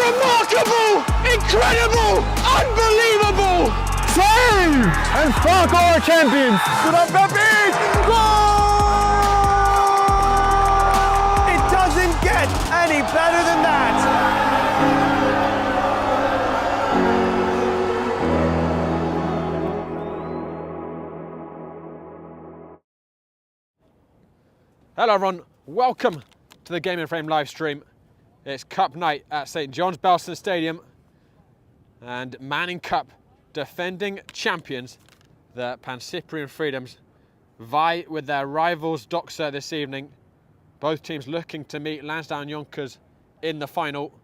Remarkable! Incredible! Unbelievable! Save! And Spark are champions! Good up, Pepe! Goal! It doesn't get any better than that! Hello everyone, welcome to the Game in Frame live stream. It's Cup night at St John's Belson Stadium and Manning Cup defending champions, the Pancyprian Freedoms, vie with their rivals Doxa this evening. Both teams looking to meet Lansdowne Yonkers in the final.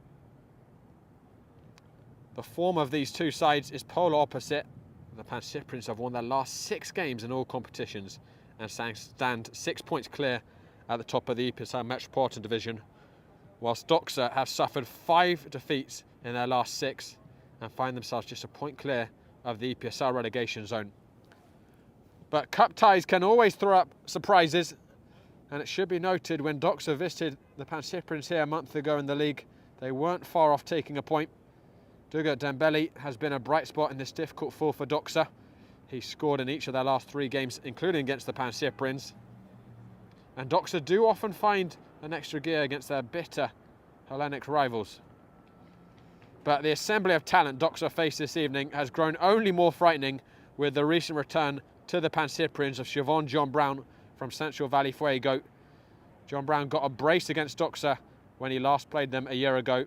The form of these two sides is polar opposite. The Pancyprians have won their last 6 games in all competitions and stand 6 points clear at the top of the EPSL Metropolitan Division, whilst Doxa have suffered 5 defeats in their last 6 and find themselves just a point clear of the EPSL relegation zone. But cup ties can always throw up surprises, and it should be noted when Doxa visited the Pancyprians here a month ago in the league, they weren't far off taking a point. Duga Dembele has been a bright spot in this difficult fall for Doxa. He scored in each of their last 3 games, including against the Pancyprians. And Doxa do often find an extra gear against their bitter Hellenic rivals. But the assembly of talent Doxa face this evening has grown only more frightening with the recent return to the Pancyprians of Siobhan John Brown from Central Valley Fuego. John Brown got a brace against Doxa when he last played them a year ago,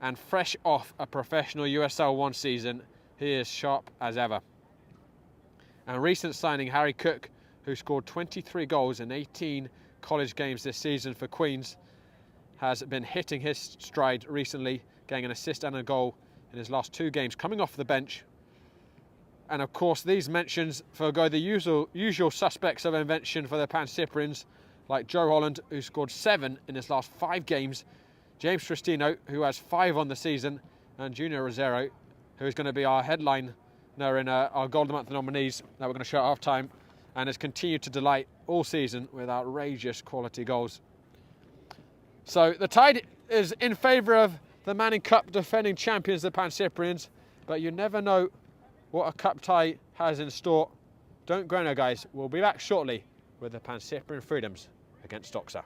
and fresh off a professional USL 1 season, he is sharp as ever. And recent signing Harry Cook, who scored 23 goals in 18 college games this season for Queens, has been hitting his stride recently, getting an assist and a goal in his last 2 games, coming off the bench. And of course, these mentions forgo the usual suspects of invention for the Pancyprians, like Joe Holland, who scored 7 in his last 5 games, James Tristino, who has 5 on the season, and Junior Rosero, who is going to be our headliner in our Golden Month nominees that we're going to show at half-time, and has continued to delight all season with outrageous quality goals. So the tide is in favour of the Manning Cup defending champions, the Pancyprians, but you never know what a cup tie has in store. Don't go now, guys. We'll be back shortly with the Pancyprian Freedoms against Doxa.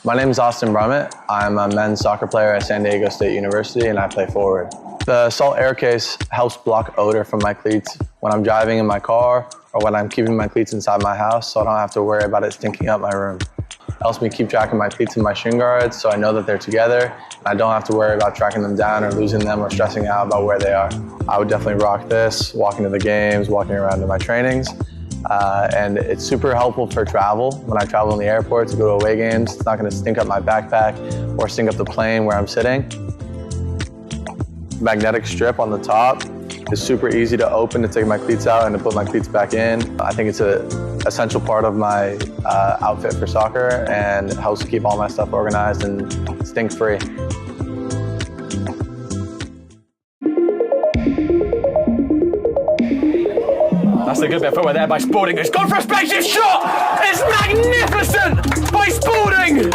My name is Austin Brummett. I'm a men's soccer player at San Diego State University and I play forward. The Salt Air Case helps block odor from my cleats when I'm driving in my car or when I'm keeping my cleats inside my house, so I don't have to worry about it stinking up my room. It helps me keep track of my cleats and my shin guards so I know that they're together and I don't have to worry about tracking them down or losing them or stressing out about where they are. I would definitely rock this, walking to the games, walking around to my trainings. And it's super helpful for travel. When I travel in the airport to go to away games, it's not going to stink up my backpack or stink up the plane where I'm sitting. Magnetic strip on the top is super easy to open to take my cleats out and to put my cleats back in. I think it's an essential part of my outfit for soccer, and it helps keep all my stuff organized and stink-free. That's a good bit of footwork there by Spalding. It's gone for a spaceship shot! It's magnificent by Spalding!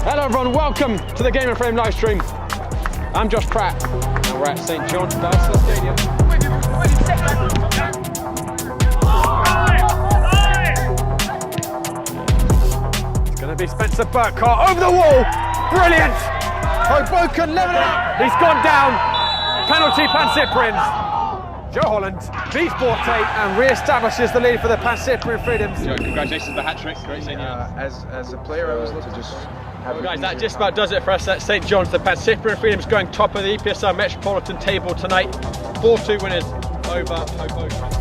Hello everyone, welcome to the Game and Frame live stream. I'm Josh Pratt and we're at St John's Stadium. It's going to be Spencer Burkhart over the wall. Brilliant! Hoboken level it up. He's gone down. Penalty Pancyprians. Joe Holland beats Borte and re-establishes the lead for the Pancyprian Freedoms. Joe, congratulations on the hat-trick. Great seeing you. As a player, I was looking to just have Well guys, that just about does it for us at St John's. The Pancyprian Freedoms going top of the EPSL Metropolitan table tonight. 4-2 winners over Hoboken.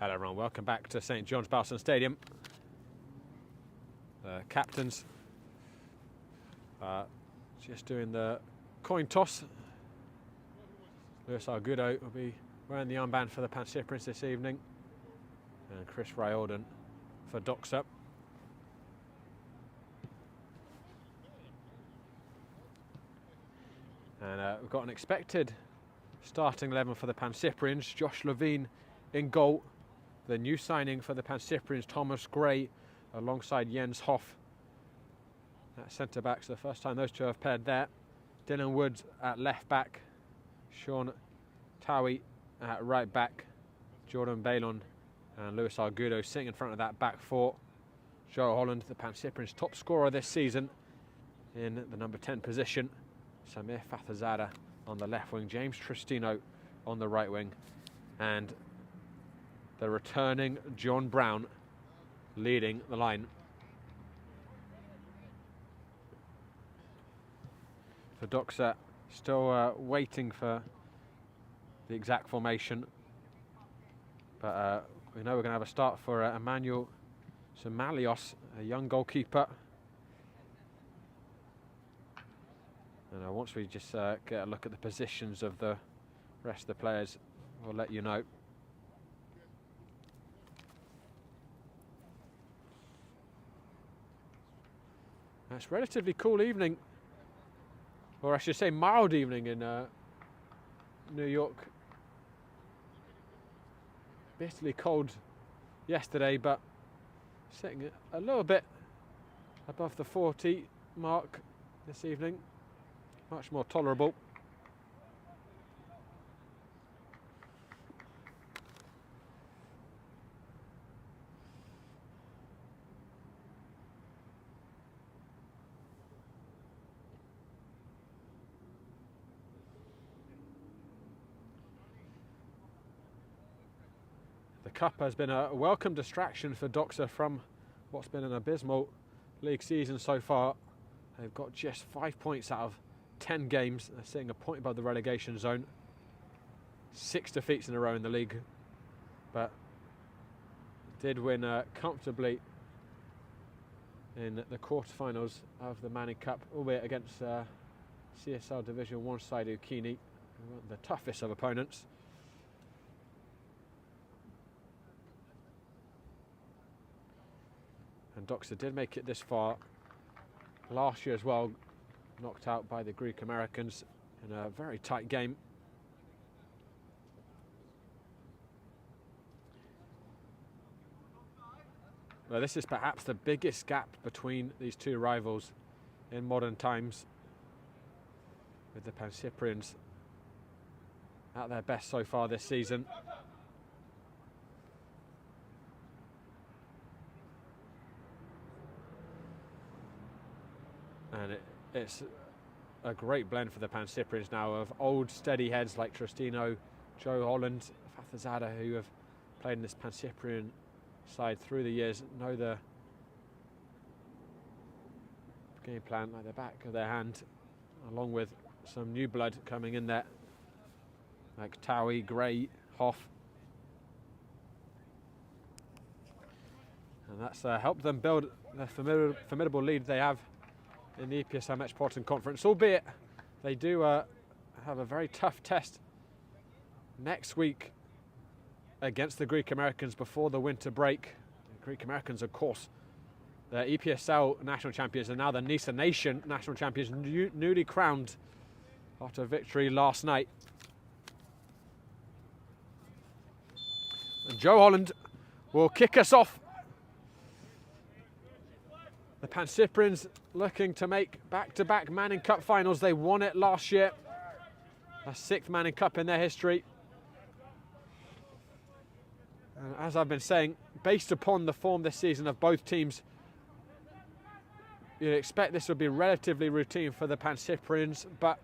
Hello everyone, welcome back to St John's Balson Stadium. The captains just doing the coin toss. Lewis Argudo will be wearing the armband for the Pancyprians this evening, and Chris Riordan for Doxa. And we've got an expected starting 11 for the Pancyprians. Josh Levine in goal. The new signing for the Pancyprians, Thomas Gray, alongside Jens Hoff at centre back. So the first time those two have paired there. Dylan Woods at left back. Sean Towie at right back. Jordan Balon and Lewis Argudo sitting in front of that back four. Joe Holland, the Pancyprians' top scorer this season, in the number 10 position. Samir Fathazada on the left wing. James Tristino on the right wing. And the returning John Brown leading the line. For Doxa, still waiting for the exact formation. But we know we're going to have a start for Emmanuel Somalios, a young goalkeeper. And once we just get a look at the positions of the rest of the players, we'll let you know. It's a relatively cool evening, or I should say mild evening in New York. Bitterly cold yesterday, but sitting a little bit above the 40 mark this evening. Much more tolerable. The Cup has been a welcome distraction for Doxa from what's been an abysmal league season so far. They've got just 5 points out of 10 games. They're sitting a point above the relegation zone. 6 defeats in a row in the league, but did win comfortably in the quarterfinals of the Manning Cup, albeit against CSL Division 1 side Ukini, who weren't the toughest of opponents. And Doxa did make it this far last year as well, knocked out by the Greek Americans in a very tight game. Well, this is perhaps the biggest gap between these two rivals in modern times, with the Pancyprians at their best so far this season. And it's a great blend for the Pancyprians now of old steady heads like Tristino, Joe Holland, Fathazada, who have played in this Pancyprian side through the years, know the game plan like the back of their hand, along with some new blood coming in there like Towie, Gray, Hoff. And that's helped them build the formidable lead they have in the EPSL Metropolitan Conference, albeit they do have a very tough test next week against the Greek Americans before the winter break. The Greek Americans, of course, the EPSL national champions, and now the ENYSSA Nation national champions, newly crowned after a victory last night. And Joe Holland will kick us off. The Pancyprians looking to make back-to-back Manning Cup finals. They won it last year. A 6th Manning Cup in their history. And as I've been saying, based upon the form this season of both teams, you'd expect this would be relatively routine for the Pancyprians, but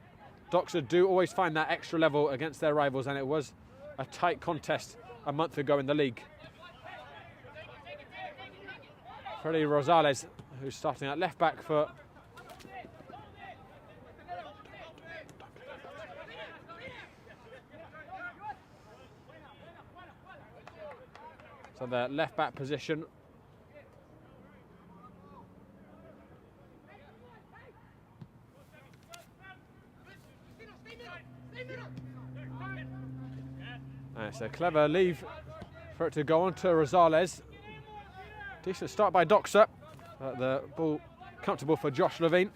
Doxa do always find that extra level against their rivals, and it was a tight contest a month ago in the league. Freddy Rosales, who's starting at left back for So the left back position. And it's a clever leave for it to go on to Rosales. Decent start by Doxa. The ball comfortable for Josh Levine.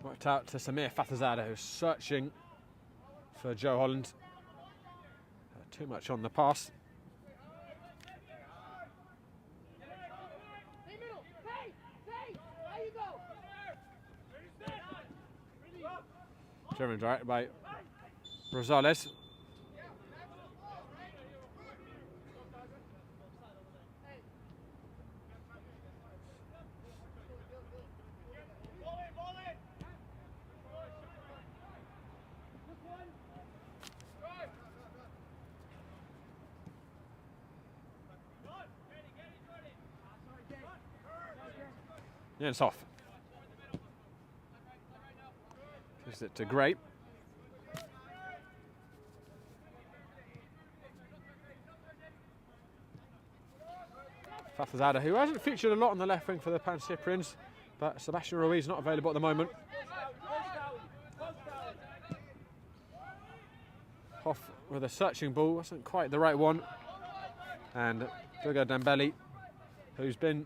Worked out to Samir Fathazada, who's searching for Joe Holland. Too much on the pass. German directed by Rosales. Yeah, it's off. Gives it to Gray. Fathazada, who hasn't featured a lot on the left wing for the Pancyprians, but Sebastian Ruiz not available at the moment. Hoff with a searching ball, wasn't quite the right one. And Duga Dembele, who's been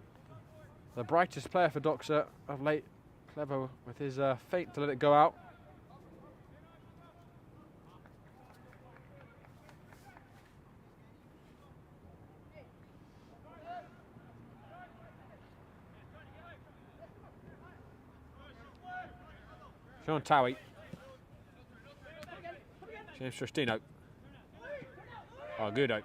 the brightest player for Doxa of late, clever with his feint to let it go out. Sean Towie. James Tristino. Argudo.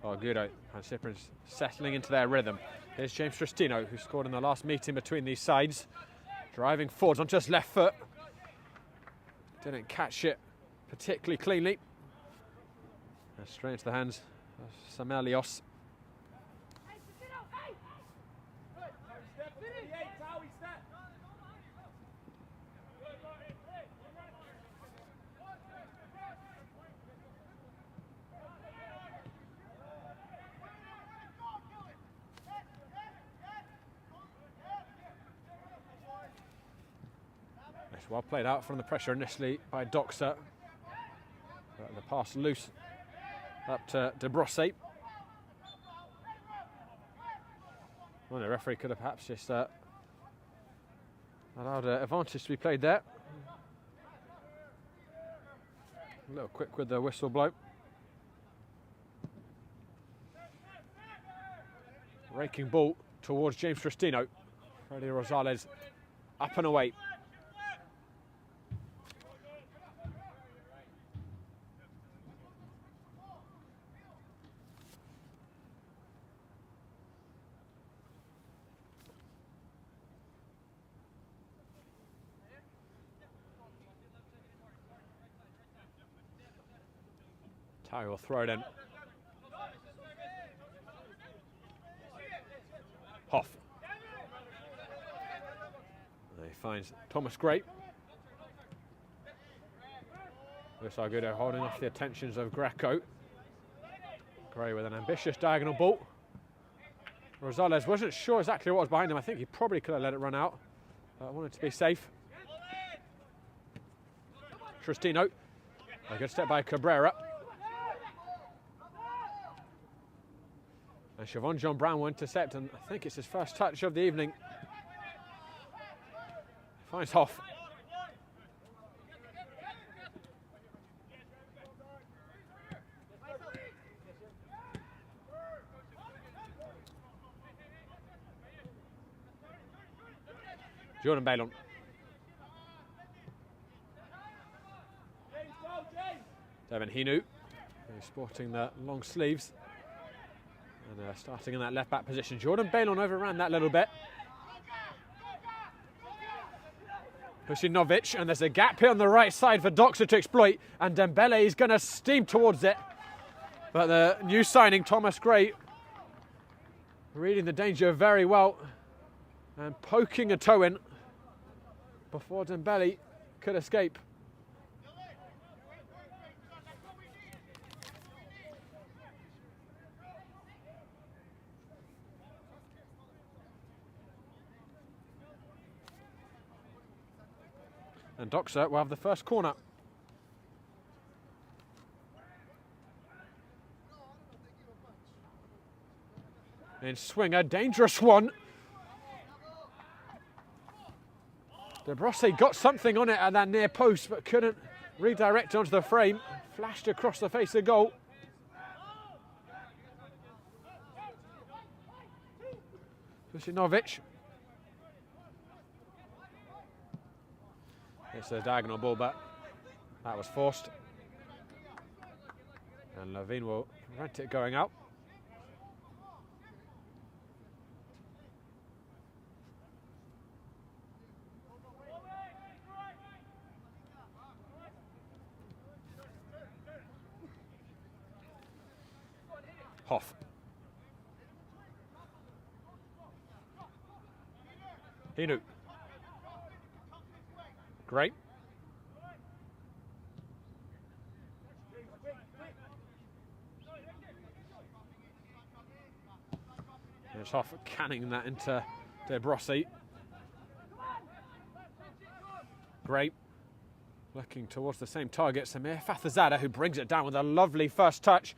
Argudo. Pancyprians settling into their rhythm. Here's James Tristino, who scored in the last meeting between these sides. Driving forwards on just left foot. Didn't catch it particularly cleanly. Straight into the hands of Samelios. It's well played out from the pressure initially by Doxa. The pass loose up to De Brosse. Well, the referee could have perhaps just allowed an advantage to be played there. A little quick with the whistle blow. Raking ball towards James Tristino. Freddy Rosales up and away. Towie will throw it in. Hoff. And he finds Thomas Gray. Looks Argudo holding off the attentions of Greco. Gray with an ambitious diagonal ball. Rosales wasn't sure exactly what was behind him. I think he probably could have let it run out. Wanted to be safe. Tristino. A good step by Cabrera. And Siobhan John Brown will intercept, and I think it's his first touch of the evening. Finds Hoff. Jordan Bailon. Devin Hinu, who's sporting the long sleeves. And starting in that left back position, Jordan Balon overran that little bit. Husinovic, and there's a gap here on the right side for Doxa to exploit, and Dembele is going to steam towards it. But the new signing, Thomas Gray, reading the danger very well and poking a toe in before Dembele could escape. And Doxa will have the first corner. In swing, a dangerous one. De Brosse got something on it at that near post, but couldn't redirect onto the frame. Flashed across the face of goal. Husinovic. It's a diagonal ball, but that was forced. And Levine will prevent it going out. Hoff. Hinu. Great. There's Hoff canning that into De Brosse. Great. Looking towards the same target, Samir Fathazada, who brings it down with a lovely first touch.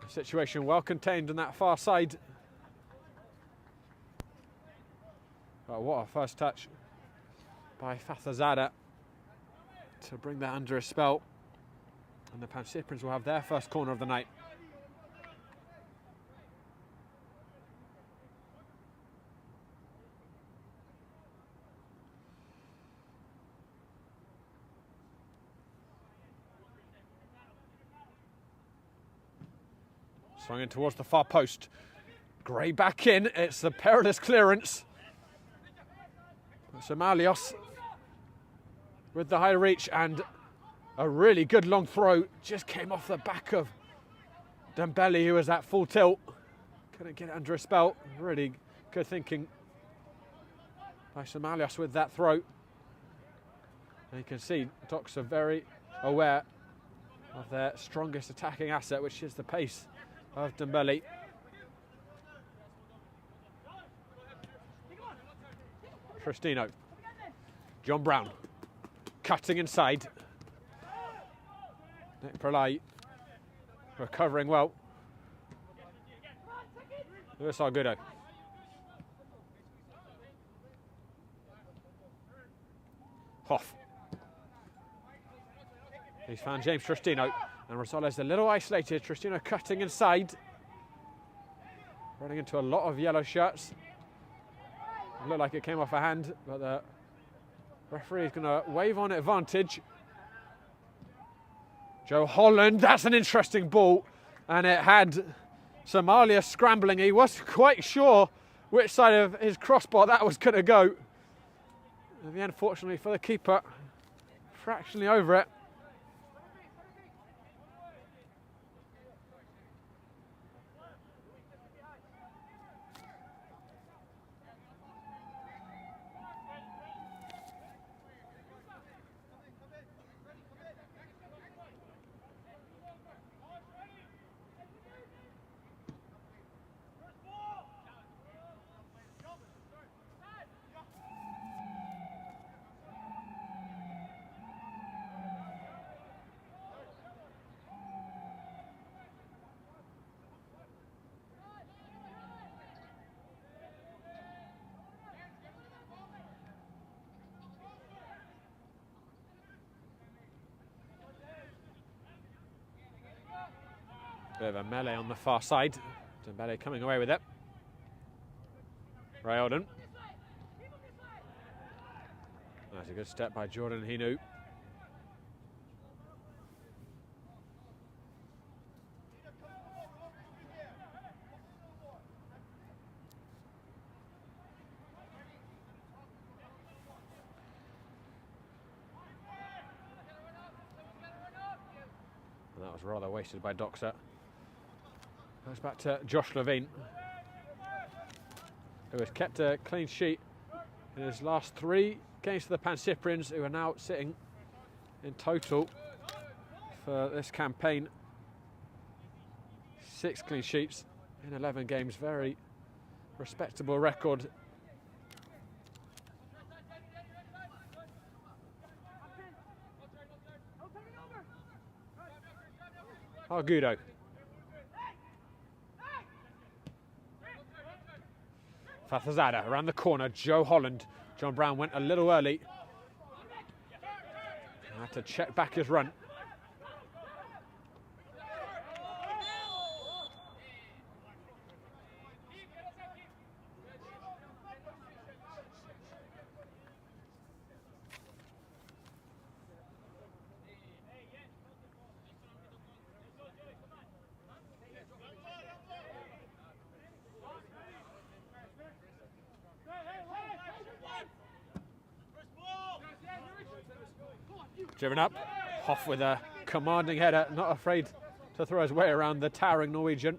The situation well contained on that far side. But what a first touch by Fathazada to bring that under a spell. And the Pancyprians will have their first corner of the night. Swung in towards the far post. Gray back in, it's a perilous clearance. Somalios with the high reach, and a really good long throw just came off the back of Dembele, who was at full tilt. Couldn't get it under a spell. Really good thinking by Somalios with that throw. And you can see Doxa very aware of their strongest attacking asset, which is the pace of Dembele. Tristino. John Brown. Cutting inside. Nick Pralai recovering well. Lewis Argudo. Hoff. He's found James Tristino. And Rosales a little isolated. Tristino cutting inside. Running into a lot of yellow shirts. It looked like it came off a hand, but the referee is going to wave on advantage. Joe Holland, that's an interesting ball. And it had Somalia scrambling. He wasn't quite sure which side of his crossbar that was going to go. In the end, fortunately for the keeper, fractionally over it. Bit of a melee on the far side. Dembele coming away with it. Rayoden. That's a good step by Jordan Hinu. was rather wasted by Doxa. Goes back to Josh Levine, who has kept a clean sheet in his last 3 games for the Pancyprians, who are now sitting in total for this campaign 6 clean sheets in 11 games. Very respectable record. Argudo. Fathazada around the corner, Joe Holland. John Brown went a little early. Had to check back his run. Driven up, Hoff with a commanding header, not afraid to throw his way around the towering Norwegian.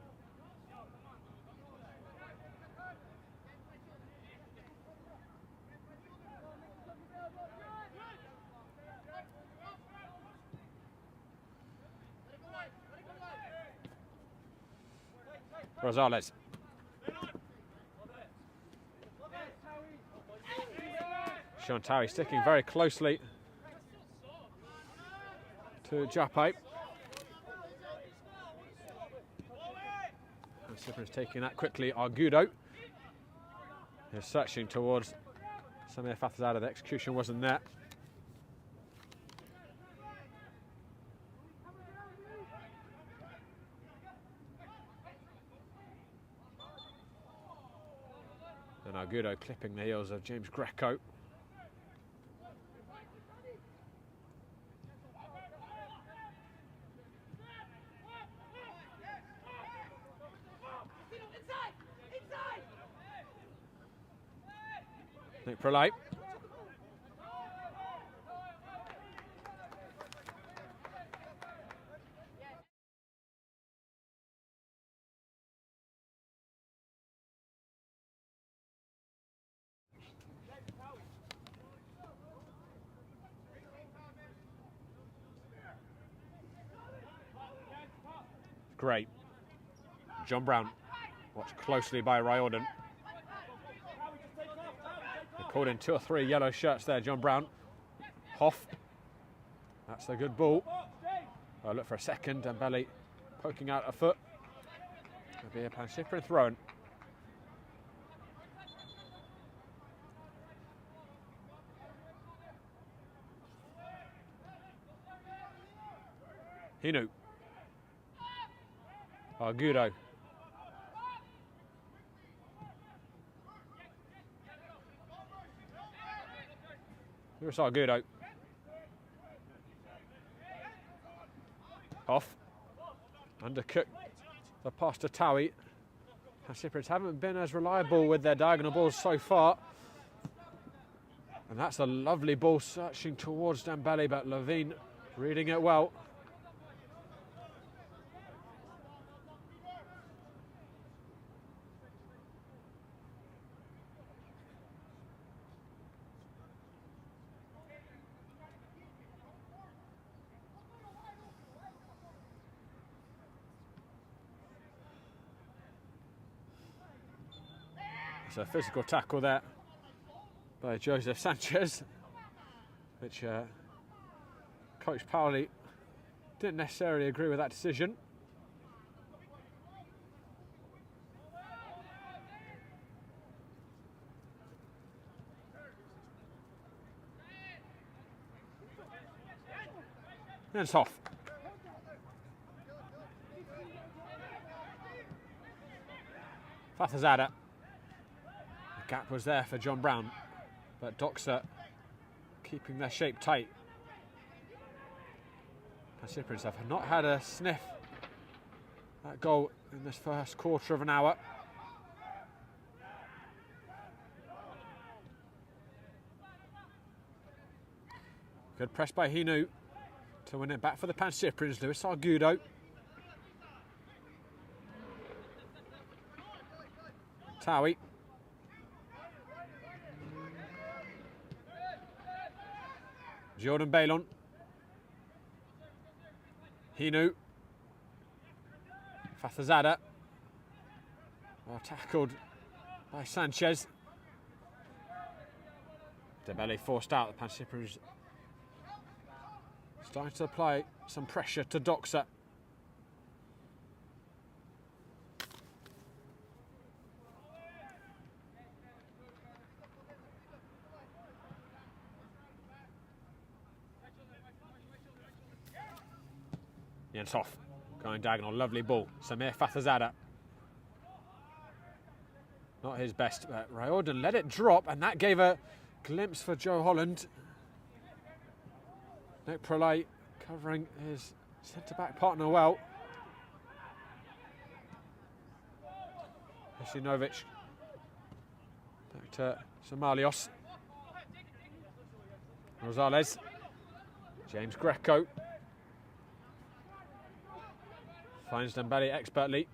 Rosales. Sean Towie sticking very closely to Japai. Pancyprian's taking that quickly. Argudo is searching towards Samir Fathazada. The execution wasn't there. And Argudo clipping the heels of James Greco. Nick Prolite. Great. John Brown, watched closely by Riordan. Called in 2 or 3 yellow shirts there, John Brown. Hoff. That's a good ball. I'll look for a second. Dembele poking out a foot. It'll be a Pancyprian throw-in. Hinu. Argudo. Here's Argudo. Off. Undercooked the pass to Towie. Pancyprians haven't been as reliable with their diagonal balls so far. And that's a lovely ball searching towards Dembele, but Levine reading it well. It's a physical tackle there by Joseph Sanchez, which Coach Pauli didn't necessarily agree with that decision. And it's off. Fathazada. The gap was there for John Brown, but Doxa keeping their shape tight. Pancyprians have not had a sniff at goal in this first quarter of an hour. Good press by Hinu. To win it back for the Pancyprians, Luis Argudo. Towie. Jordan Bailon. Hinu. Fathazada. Well tackled by Sanchez. Dembele forced out. The Pancyprians starting to apply some pressure to Doxa. Jens Hoff going diagonal, lovely ball. Samir Fathazada. Not his best, but Riordan let it drop, and that gave a glimpse for Joe Holland. Nick Prolay covering his centre-back partner well. Hesinovic back to Somalios. Rosales. James Greco. Finds Dembele expertly.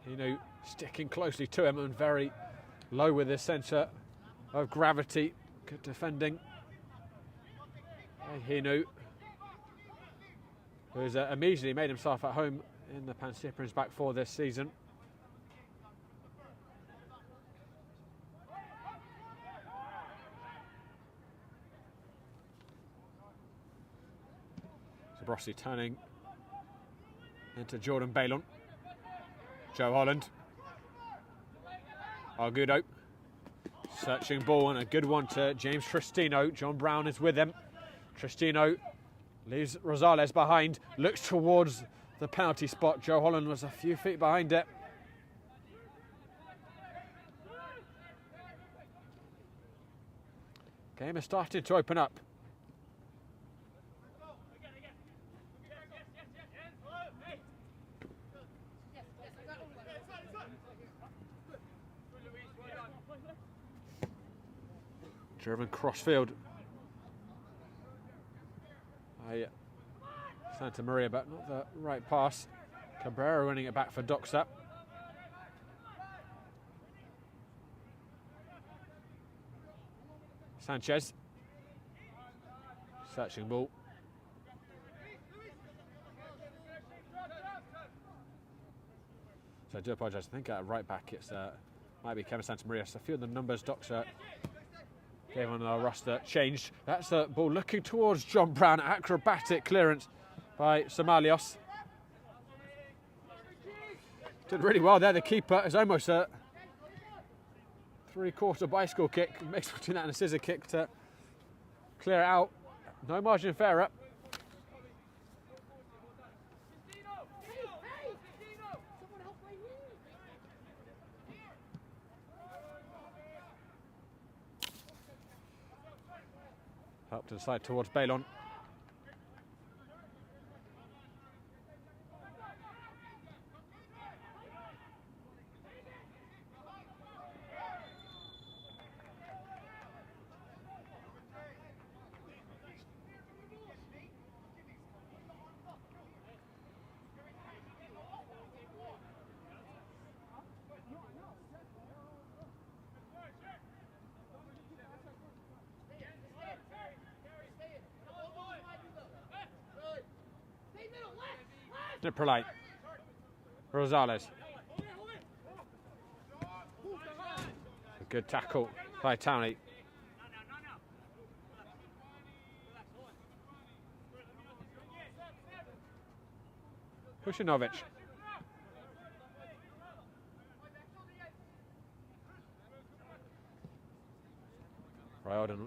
Hinu sticking closely to him and very low with his centre of gravity. Good defending. Hinu, who's immediately made himself at home in the Pancyprians back four this season. Zabrossi turning into Jordan Bailon. Joe Holland. Argudo. Searching ball and a good one to James Tristino. John Brown is with him. Tristino leaves Rosales behind. Looks towards the penalty spot. Joe Holland was a few feet behind it. Game is starting to open up. Driven crossfield by Santa Maria, but not the right pass. Cabrera winning it back for Doxa. Sanchez. Searching ball. So I do apologise. I think at right back it's might be Kevin Santa Maria. So a few of the numbers Doxa gave on our roster changed. That's the ball looking towards John Brown. Acrobatic clearance by Somalios. Did really well there. The keeper is almost a three-quarter bicycle kick. Mixed between that and a scissor kick to clear it out. No margin for error. Up to the side towards Bailon. Prolay. Rosales. A good tackle by Towney. Hesinovic. Riordan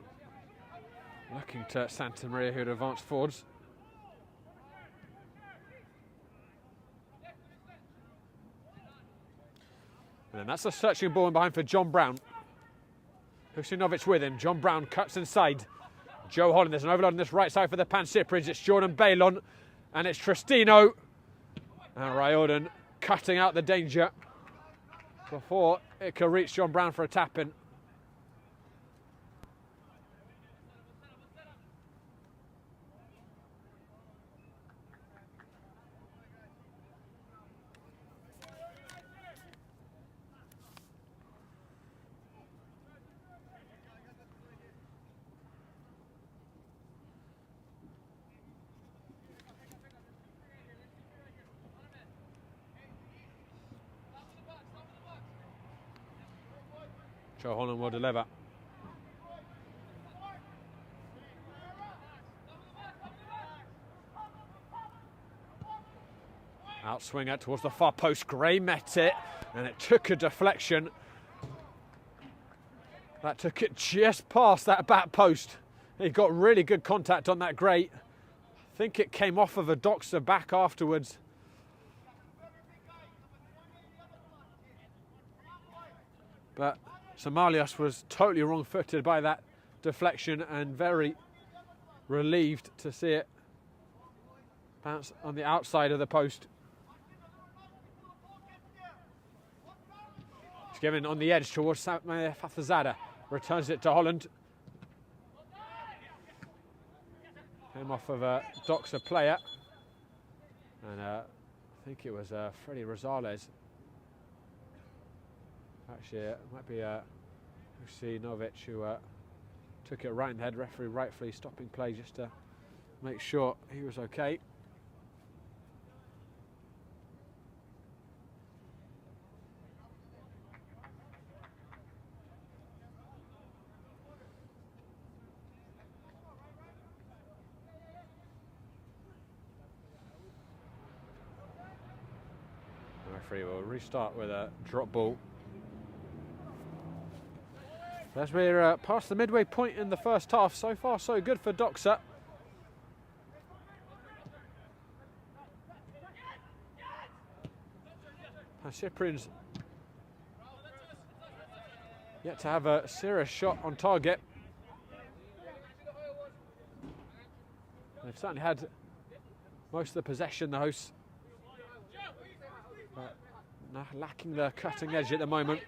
looking to Santa Maria, who had advanced forwards. And that's a searching ball in behind for John Brown. Hesinovic with him. John Brown cuts inside. Joe Holland, there's an overload on this right side for the Pancyprians. It's Jordan Bailon and it's Tristino. And Riordan cutting out the danger before it could reach John Brown for a tap-in. Joe Holland will deliver. Outswinger towards the far post. Gray met it, and it took a deflection. That took it just past that back post. He got really good contact on that Gray. I think it came off of a Doxa back afterwards. But Somalias was totally wrong-footed by that deflection and very relieved to see it bounce on the outside of the post. It's given on the edge towards Fathazada. Returns it to Holland. Came off of a Doxa player. And I think it was Freddy Rosales. Actually, it might be Usinovic who took it right in the head. Referee rightfully stopping play just to make sure he was okay. The referee will restart with a drop ball. As we're past the midway point in the first half, so far so good for Doxa. Pancyprian's yet to have a serious shot on target. They've certainly had most of the possession, the hosts, but lacking the cutting edge at the moment.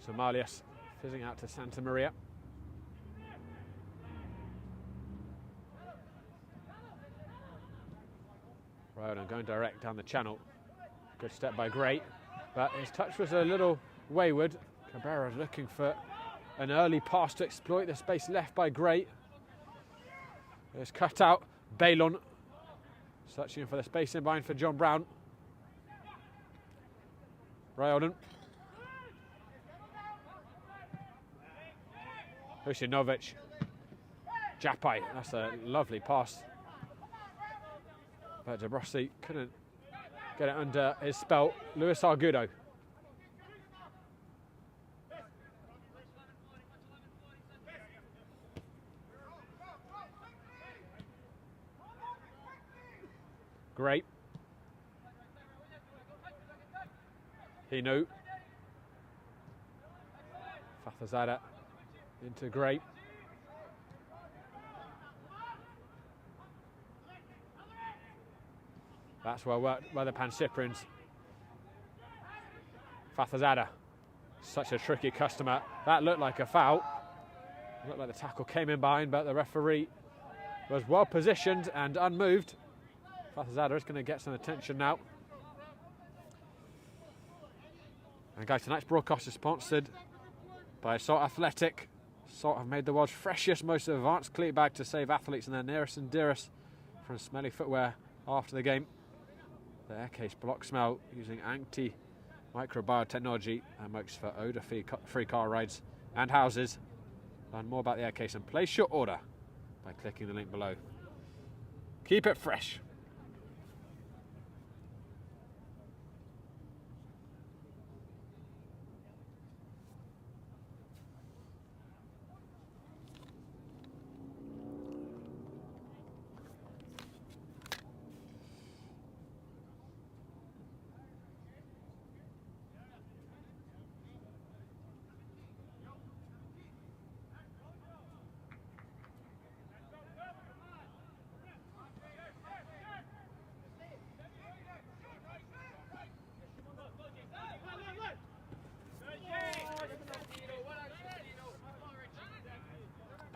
Somalias fizzing out to Santa Maria. Rodan going direct down the channel. Good step by Gray, but his touch was a little wayward. Cabrera's looking for an early pass to exploit the space left by Gray. It's cut out. Bailon searching for the space in behind for John Brown. Rodan. Usinovic. Japai, that's a lovely pass. But Dabrowski couldn't get it under his spell. Luis Argudo. Great. He knew. Fathazada into Gray. That's well worked by the Pancyprians. Fathazada, such a tricky customer. That looked like a foul. Looked like the tackle came in behind, but the referee was well positioned and unmoved. Fathazada is going to get some attention now. And guys, tonight's broadcast is sponsored by Assault Athletic. Assault have made the world's freshest, most advanced cleat bag to save athletes and their nearest and dearest from smelly footwear after the game. The aircase blocks smell using anti-microbial technology and works for odour-free car rides and houses. Learn more about the aircase and place your order by clicking the link below. Keep it fresh.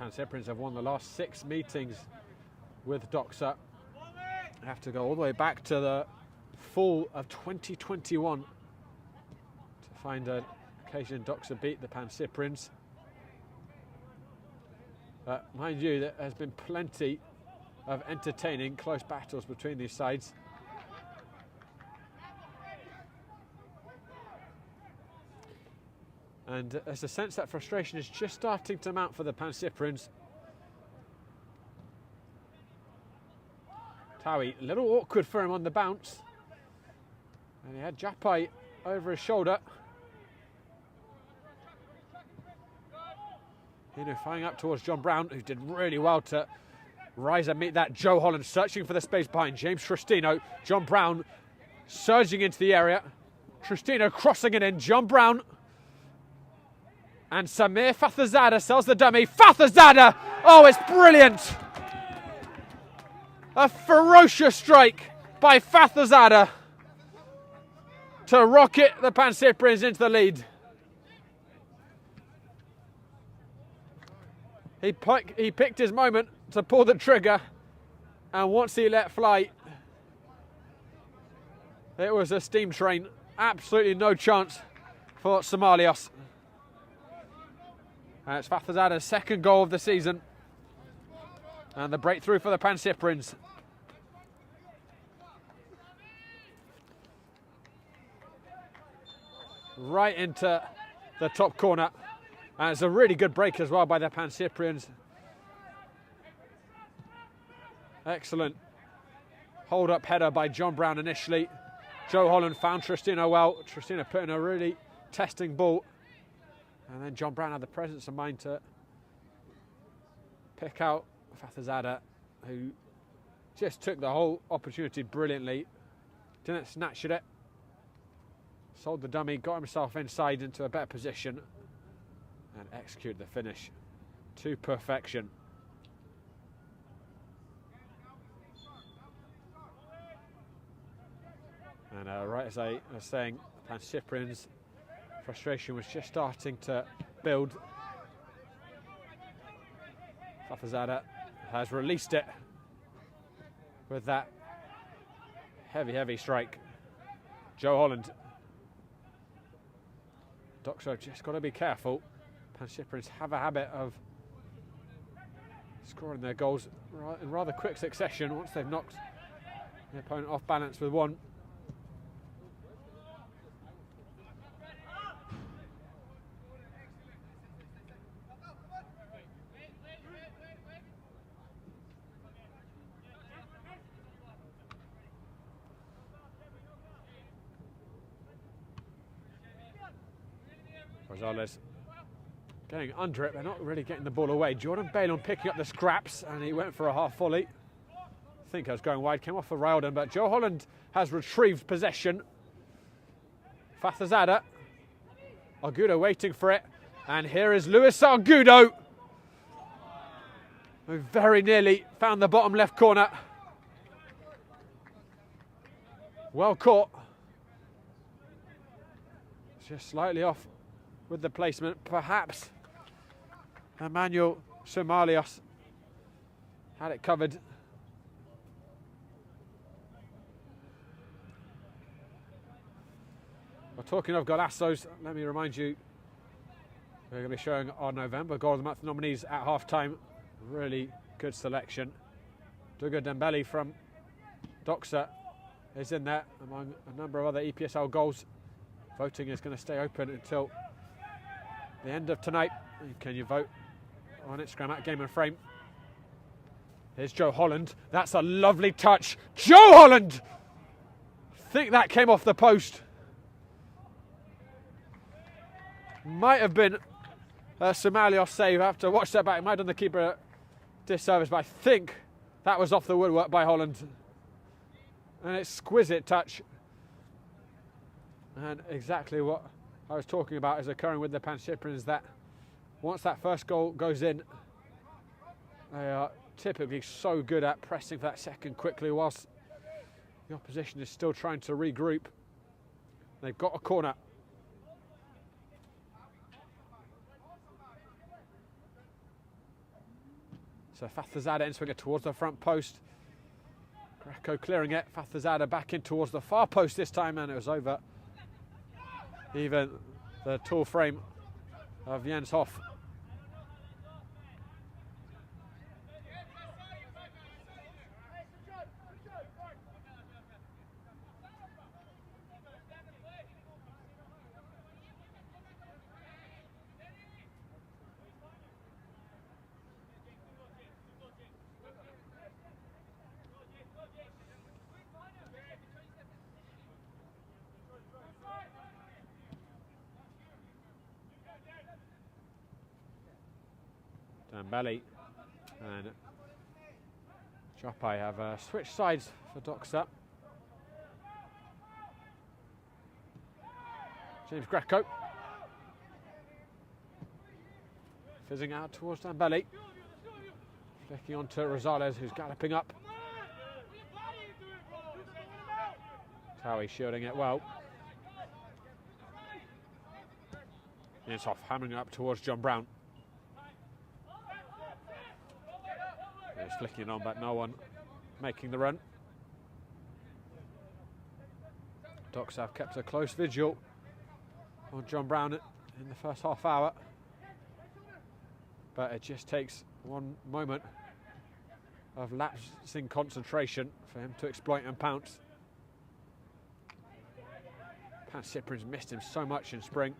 Pancyprians have won the last 6 meetings with Doxa. They have to go all the way back to the fall of 2021 to find an occasion Doxa beat the Pancyprians. But mind you, there has been plenty of entertaining close battles between these sides. And there's a sense that frustration is just starting to mount for the Pancyprians. Tawi, a little awkward for him on the bounce. And he had Japai over his shoulder. Firing up towards John Brown, who did really well to rise and meet that. Joe Holland searching for the space behind James Tristino. John Brown surging into the area. Tristino crossing it in. John Brown. And Samir Fathazada sells the dummy. Fathazada! Oh, it's brilliant! A ferocious strike by Fathazada to rocket the Pancyprians into the lead. He picked his moment to pull the trigger, and once he let fly, it was a steam train. Absolutely no chance for Somalios. And it's Fathazada's second goal of the season, and the breakthrough for the Pancyprians. Right into the top corner. And it's a really good break as well by the Pancyprians. Excellent hold-up header by John Brown initially. Joe Holland found Tristino well. Tristino put in a really testing ball. And then John Brown had the presence of mind to pick out Fathazada, who just took the whole opportunity brilliantly. Didn't snatch at it. Sold the dummy, got himself inside into a better position, and executed the finish to perfection. And right as I was saying, Pancyprians' frustration was just starting to build. Fathazada has released it with that heavy strike. Joe Holland. Doxa just got to be careful. Pancyprians have a habit of scoring their goals in rather quick succession once they've knocked the opponent off balance with one. Rosales getting under it, they're not really getting the ball away. Jordan Balon picking up the scraps, and he went for a half volley. I think I was going wide, came off for Rylden, but Joe Holland has retrieved possession. Fathazada, Argudo waiting for it, and here is Luis Argudo, who very nearly found the bottom left corner. Well caught. Just slightly off with the placement, perhaps Emmanuel Somalios had it covered. Well, talking of golassos, let me remind you, we're going to be showing our November Goal of the Month nominees at half-time. Really good selection. Duga Dembele from Doxa is in there, among a number of other EPSL goals. Voting is going to stay open until the end of tonight. Can you vote on Instagram at Game and Frame? Here's Joe Holland. That's a lovely touch. Joe Holland! I think that came off the post. Might have been a Somalios save. I have to watch that back. It might have done the keeper a disservice, but I think that was off the woodwork by Holland. An exquisite touch. And exactly what I was talking about is occurring with the Pancyprians, that once that first goal goes in, they are typically so good at pressing for that second quickly whilst the opposition is still trying to regroup. They've got a corner. So Fathazada in swinger towards the front post. Greco clearing it. Fathazada back in towards the far post this time, and it was over even the tall frame of Jens Hoff. Dembele and Jopai have switched sides for Doxa. James Greco fizzing out towards Dembele, flicking onto Rosales, who's galloping up. Towie shielding it well. It's off, hammering up towards John Brown. He's flicking on, but no one making the run. Doxa have kept a close vigil on John Brown in the first half hour, but it just takes one moment of lapsing concentration for him to exploit and pounce. Pancyprian's missed him so much in spring.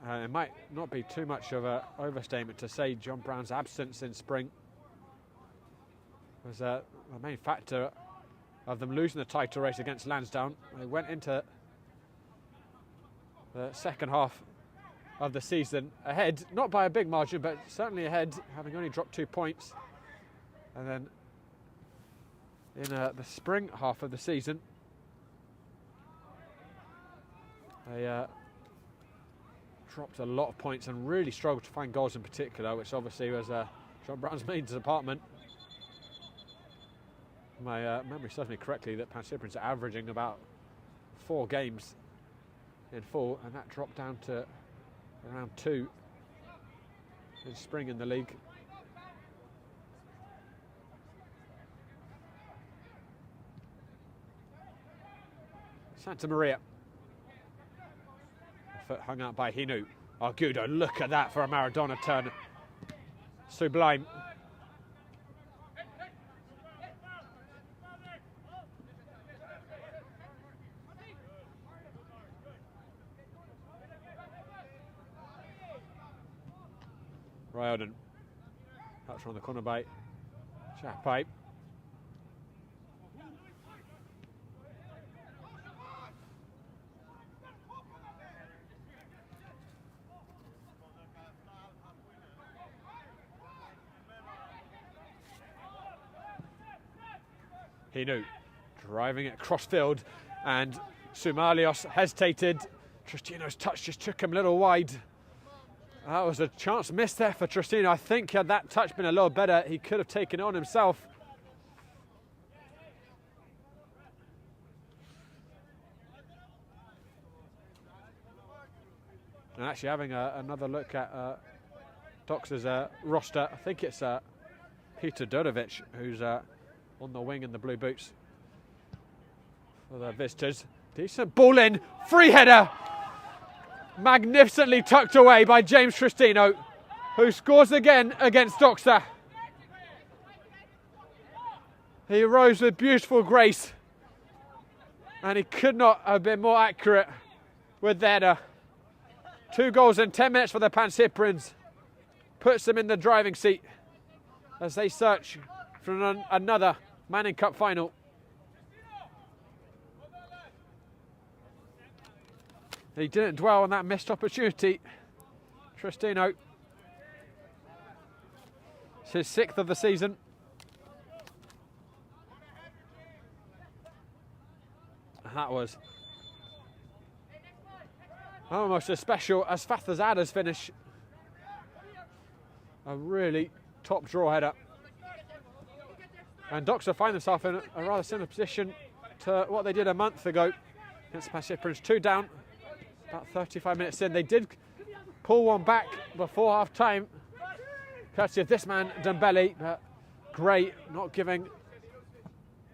It might not be too much of an overstatement to say John Brown's absence in spring was the main factor of them losing the title race against Lansdowne. They went into the second half of the season ahead, not by a big margin, but certainly ahead, having only dropped 2 points. And then in the spring half of the season, they dropped a lot of points and really struggled to find goals in particular, which obviously was John Brown's main department. My memory serves me correctly that Pancyprian's averaging about 4 games in full, and that dropped down to around 2 in spring in the league. Santa Maria. A foot hung out by Hinu. Argudo, look at that for a Maradona turn. Sublime. Ryoden. Touch on the corner by Jopai. Hinu driving it cross field, and Soumalios hesitated. Tristino's touch just took him a little wide. That was a chance missed there for Tristino. I think had that touch been a little better, he could have taken it on himself. And actually having another look at Doxa's roster, I think it's Peter Dodovic who's on the wing in the blue boots for the visitors. Decent ball in, free header, magnificently tucked away by James Tristino, who scores again against Doxa. He rose with beautiful grace, and he could not have been more accurate with the header. 2 goals in 10 minutes for the Pancyprians, puts them in the driving seat as they search for another Manning Cup final. He didn't dwell on that missed opportunity. Tristino. It's his 6th of the season. That was almost as special as Fathazada's finish. A really top draw header. And Doxa find themselves in a rather similar position to what they did a month ago against Pancyprians. 2 down, about 35 minutes in. They did pull one back before half time, courtesy of this man, Dembele, but Gray not giving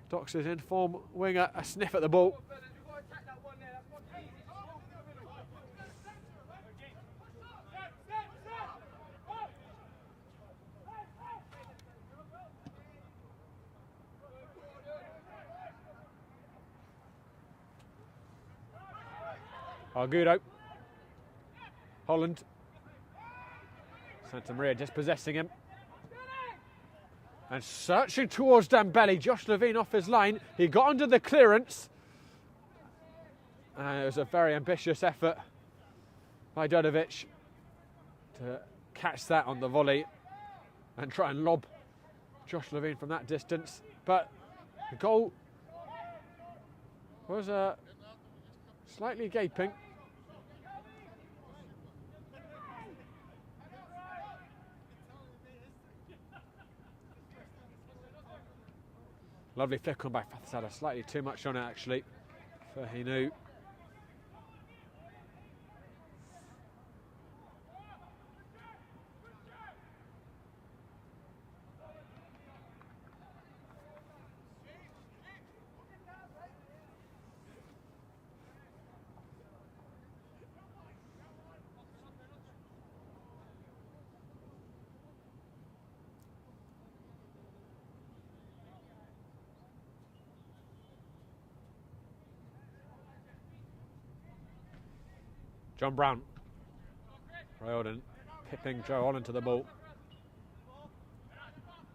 Doxa's in-form winger a sniff at the ball. Argudo. Holland. Santa Maria dispossessing him. And searching towards Dembele. Josh Levine off his line. He got under the clearance. And it was a very ambitious effort by Dodovic. to catch that on the volley and try and lob Josh Levine from that distance. But the goal was slightly gaping. Lovely flick on by Fathazada, slightly too much on it actually for Hinu. John Brown. Ryoden pipping Joe Holland to the ball.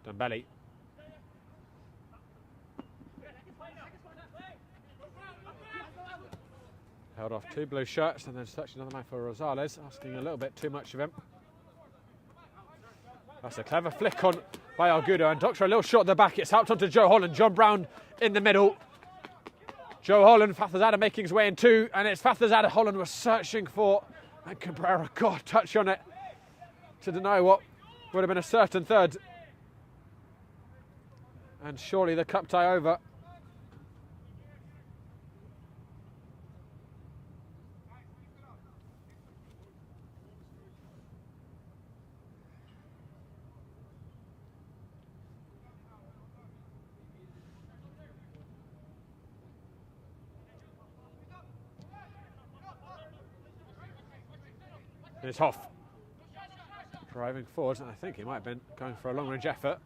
Dembele. Held off 2 blue shirts and then searching another man for Rosales, asking a little bit too much of him. That's a clever flick on by Argudo, and Doxa a little short at the back. It's helped onto Joe Holland. John Brown in the middle. Joe Holland, Fathazada making his way in 2, and it's Fathazada Holland was searching for, and Cabrera, God, touch on it to deny what would have been a certain third. And surely the cup tie over. It's Hoff driving forward, and I think he might have been going for a long-range effort.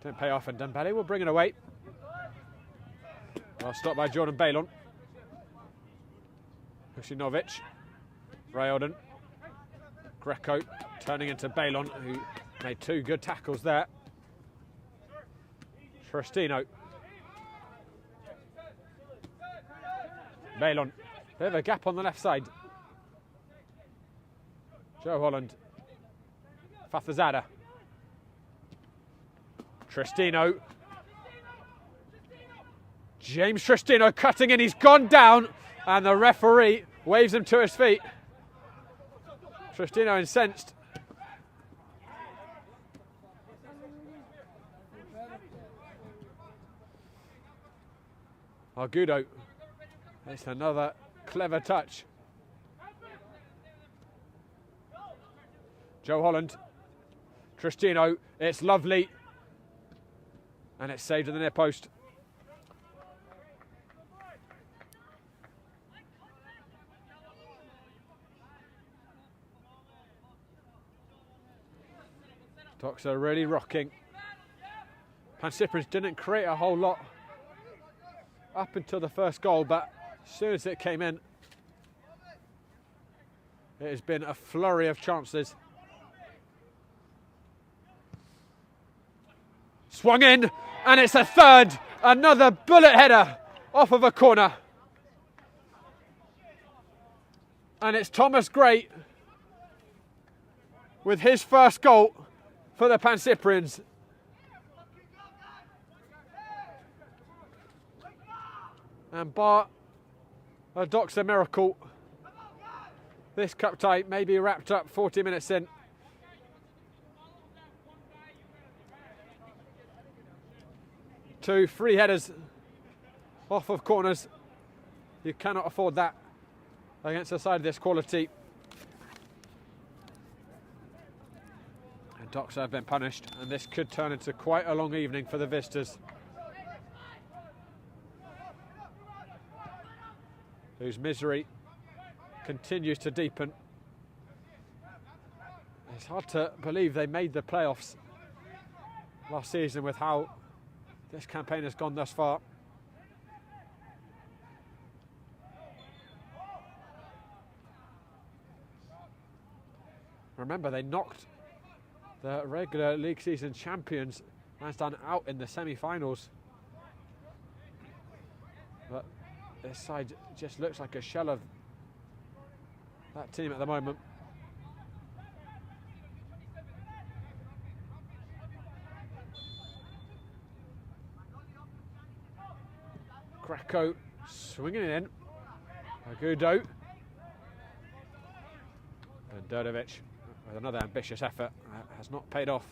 Didn't pay off, and Dembele will bring it away. Well stopped by Jordan Baylon. Husinovic, Ryoden, Greco turning into Baylon, who made 2 good tackles there. Tristino. Baylon, bit of a gap on the left side. Joe Holland, Fathazada, Tristino, James Tristino cutting in, he's gone down, and the referee waves him to his feet. Tristino incensed. Argudo, it's another clever touch. Joe Holland, Tristino, it's lovely, and it's saved in the near post. Doxa really rocking. Pancyprian didn't create a whole lot up until the first goal, but as soon as it came in, it has been a flurry of chances. Swung in, and it's a third. Another bullet header off of a corner. And it's Thomas Gray with his first goal for the Pancyprians. And bar a Doxa miracle, this cup tie may be wrapped up 40 minutes in. Two free headers off of corners. You cannot afford that against a side of this quality. And Doxa have been punished, and this could turn into quite a long evening for the visitors, whose misery continues to deepen. It's hard to believe they made the playoffs last season with how this campaign has gone thus far. Remember, they knocked the regular league season champions Lansdowne out in the semi-finals. But this side just looks like a shell of that team at the moment. Greco swinging it in. Agudo. And Đurđević with another ambitious effort. Has not paid off.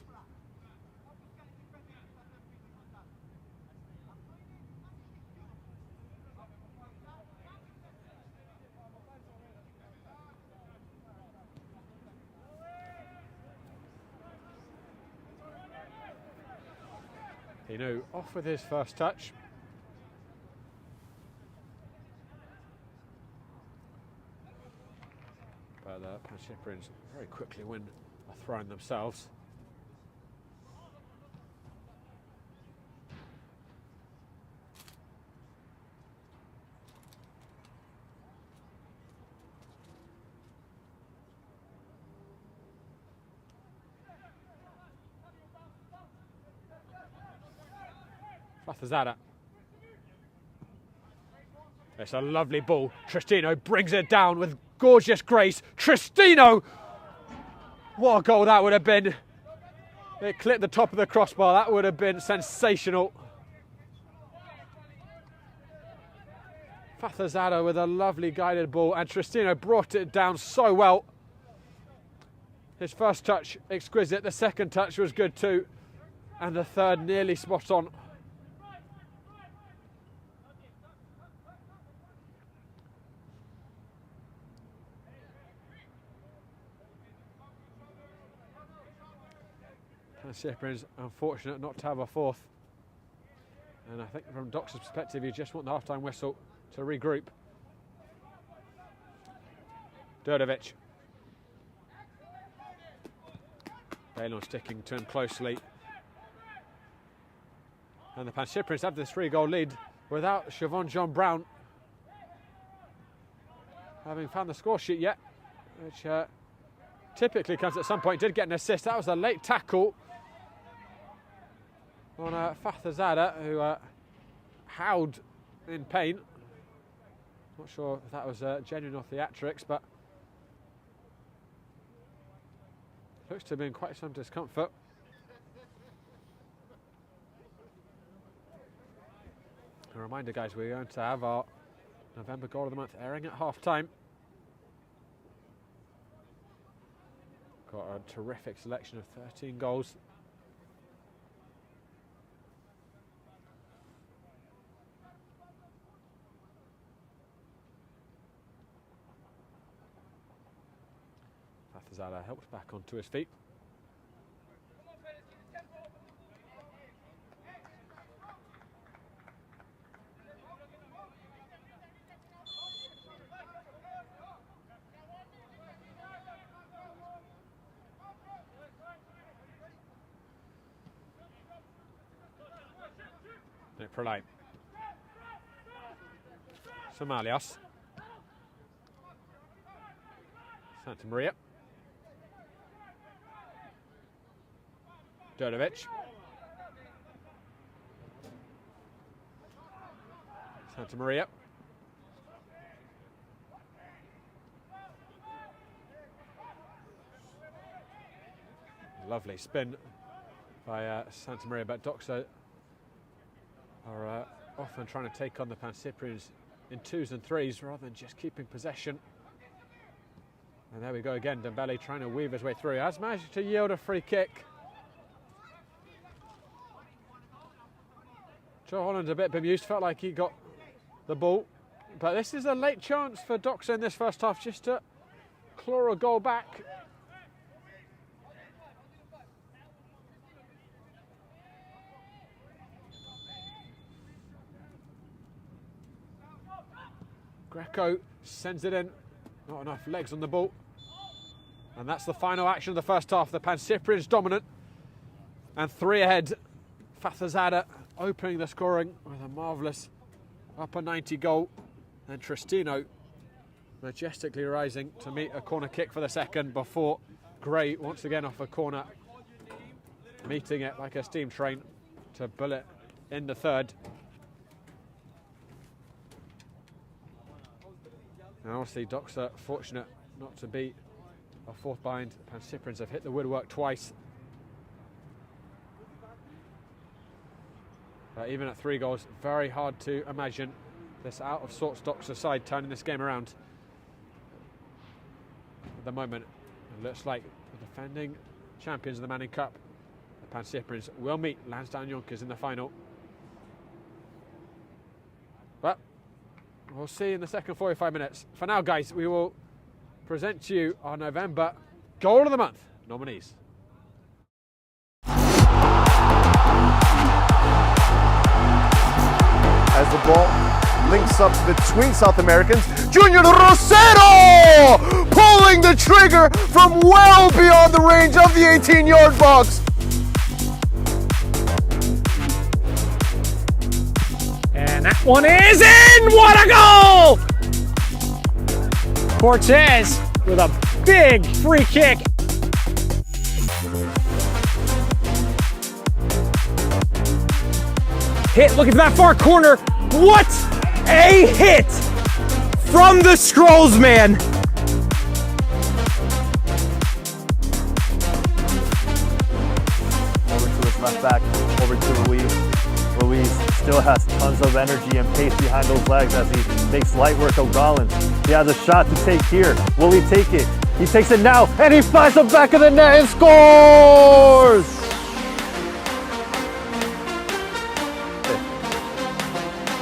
Pino off with his first touch. But the Pancyprians very quickly win a throw in themselves. Fatazada. It's a lovely ball. Tristino brings it down with gorgeous grace. Tristino! What a goal that would have been. It clipped the top of the crossbar. That would have been sensational. Fatazada with a lovely guided ball, and Tristino brought it down so well. His first touch, exquisite. The second touch was good too. And the third, nearly spot on. Pancyprian's unfortunate not to have a fourth. And I think from Doxa's perspective, you just want the half-time whistle to regroup. Đurđević. Balon sticking to him closely. And the Pancyprians have this 3-goal lead without Siobhan John Brown having found the score sheet yet, which typically comes at some point. Did get an assist. That was a late tackle on Fatazada, who howled in pain. Not sure if that was genuine or theatrics, but looks to have been quite some discomfort. A reminder, guys, we're going to have our November Goal of the Month airing at half-time. Got a terrific selection of 13 goals. Fatazada helps back onto his feet. Prolite. Somalias. Santa Maria. Đurđević. Santa Maria. Lovely spin by Santa Maria, but Doxa are often trying to take on the Pancyprians in 2s and 3s rather than just keeping possession. And there we go again, Dembele trying to weave his way through. Has managed to yield a free kick. Joe Holland's a bit bemused, felt like he got the ball. But this is a late chance for Doxa in this first half just to claw a goal back. Greco sends it in, not enough legs on the ball. And that's the final action of the first half. The Pancyprians dominant and 3 ahead. Fatazada opening the scoring with a marvellous upper 90 goal. And Tristino majestically rising to meet a corner kick for the second before Gray once again off a corner, meeting it like a steam train to bullet in the third. And obviously Doxa fortunate not to be a fourth behind. Pancyprians have hit the woodwork twice. But even at 3 goals, very hard to imagine This out of sorts Doxa side turning this game around. At the moment, it looks like the defending champions of the Manning Cup, the Pancyprians, will meet Lansdowne Yonkers in the final. But we'll see in the second 45 minutes. For now, guys, we will present to you our November Goal of the Month nominees. As the ball links up between South Americans, Junior Rosero pulling the trigger from well beyond the range of the 18-yard box. And that one is in! What a goal! Cortez with a big free kick. Hit, looking for that far corner. What a hit from the Scrolls man. Over to his left back, over to Luis. Luis still has tons of energy and pace behind those legs as he makes light work of Gollins. He has a shot to take here. Will he take it? He takes it now, and he finds the back of the net and scores!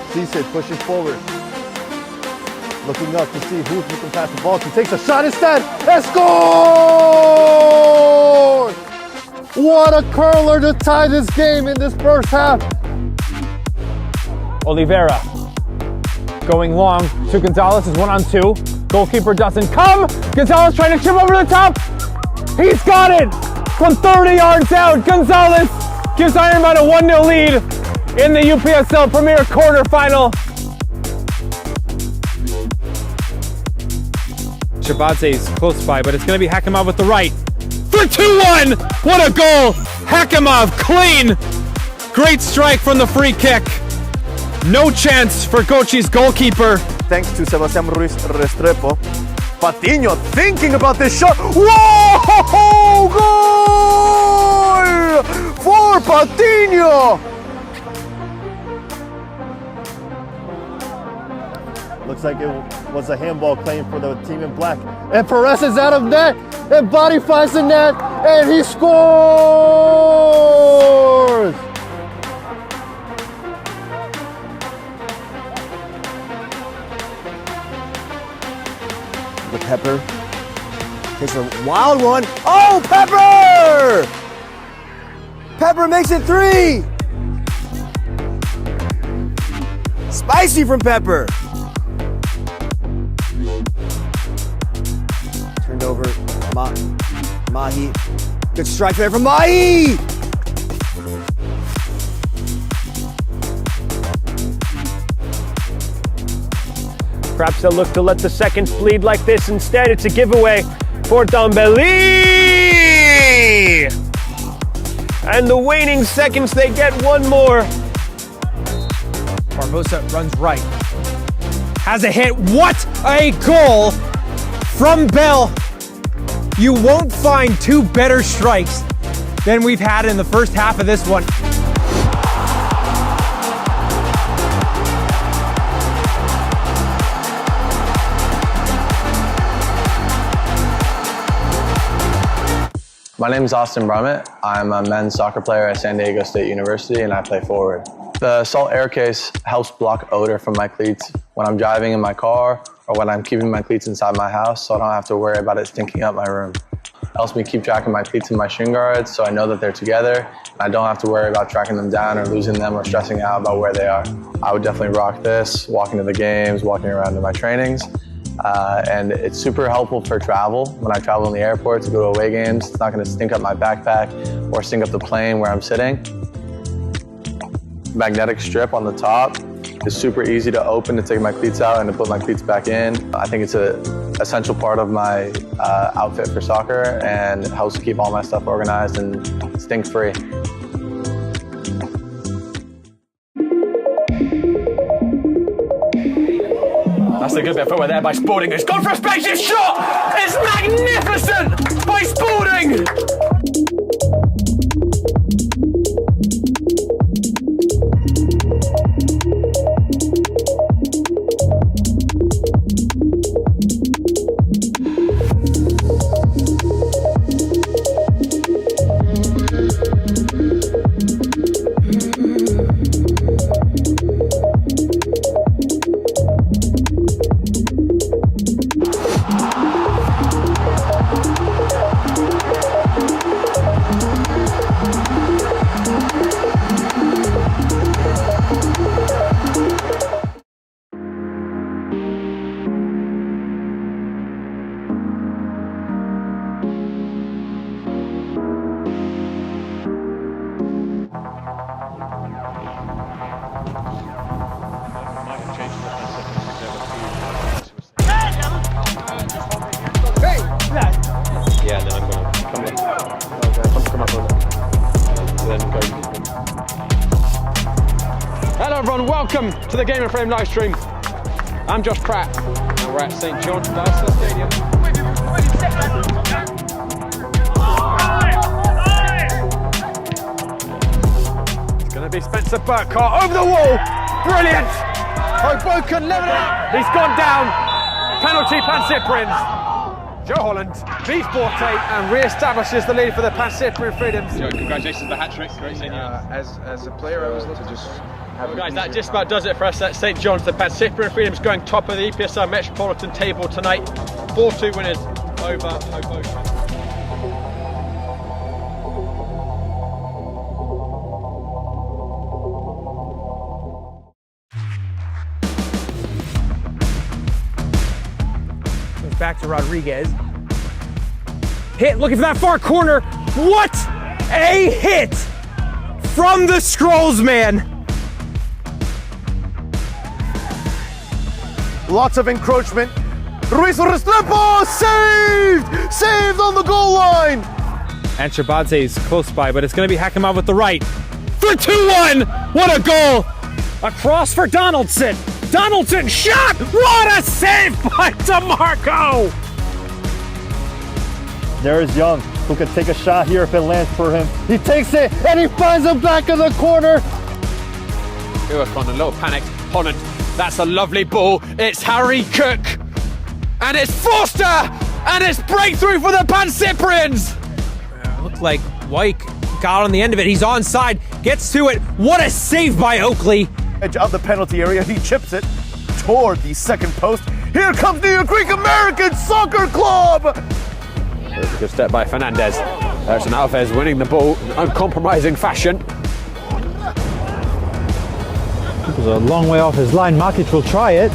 Cisse pushes forward. Looking up to see who's looking past the ball. He takes a shot instead and scores! What a curler to tie this game in this first half. Oliveira going long to Gonzalez, is 1-on-2. Goalkeeper doesn't come. Gonzalez trying to chip over the top. He's got it from 30 yards out. Gonzalez gives Ironman a 1-0 lead in the UPSL Premier quarterfinal. Shabadze is close by, but it's going to be Hakimov with the right. For 2-1! What a goal! Hakimov, clean! Great strike from the free kick. No chance for Gochi's goalkeeper. Thanks to Sebastian Ruiz Restrepo. Patiño thinking about this shot. Whoa! Goal! For Patiño! Looks like it was a handball claim for the team in black. And Perez is out of net, and Body finds the net, and he scores! The Pepper takes a wild one. Oh, Pepper! Pepper makes it 3. Spicy from Pepper. Turned over, Mahi. Good strike there from Mahi! Perhaps they'll look to let the seconds bleed like this. Instead, it's a giveaway for Dembele. And the waning seconds, they get one more. Barbosa runs right. Has a hit. What a goal from Bell. You won't find two better strikes than we've had in the first half of this one. My name is Austin Brummett. I'm a men's soccer player at San Diego State University, and I play forward. The Salt Air Case helps block odor from my cleats when I'm driving in my car or when I'm keeping my cleats inside my house, so I don't have to worry about it stinking up my room. It helps me keep track of my cleats and my shin guards, so I know that they're together, and I don't have to worry about tracking them down or losing them or stressing out about where they are. I would definitely rock this, walking to the games, walking around to my trainings. And it's super helpful for travel. When I travel in the airport to go to away games, it's not going to stink up my backpack or stink up the plane where I'm sitting. Magnetic strip on the top is super easy to open to take my cleats out and to put my cleats back in. I think it's an essential part of my outfit for soccer, and it helps keep all my stuff organized and stink-free. That's a good bit of footwork there by Spalding. It's gone for a spacious shot! It's magnificent by Spalding! Welcome to the Game and Frame live stream. I'm Josh Pratt, and we're at St John's Stadium. It's going to be Spencer Burkhart over the wall. Brilliant! Hoboken level it up. He's gone down. Penalty Pancyprians. Joe Holland beats Borte and re-establishes the lead for the Pancyprian Freedoms. Joe, congratulations on the hat-trick. Great seeing you. As a player, I was looking to just have Guys, that just about does it for us at St John's. The Pancyprian Freedoms going top of the EPSR Metropolitan table tonight. 4-2 winners over Hoboken. Back to Rodriguez. Hit, looking for that far corner. What a hit from the Scrolls man. Lots of encroachment. Ruiz Restrepo saved! Saved on the goal line! And Shabadze is close by, but it's going to be Hakimov with the right. For 2-1! What a goal! Across for Donaldson. Donaldson shot! What a save by DeMarco! There's Young, who could take a shot here if it lands for him. He takes it, and he finds the back of the corner. Hewick on a little panic. Holland, that's a lovely ball. It's Harry Cook. And it's Foster! And it's breakthrough for the Pancyprians! Looked like Wyke got on the end of it. He's onside, gets to it. What a save by Oakley. Edge of the penalty area, he chips it toward the second post. Here comes the Greek American Soccer Club! There's a good step by Fernandez. There's an Alves winning the ball in uncompromising fashion. It was a long way off his line. Makic will try it.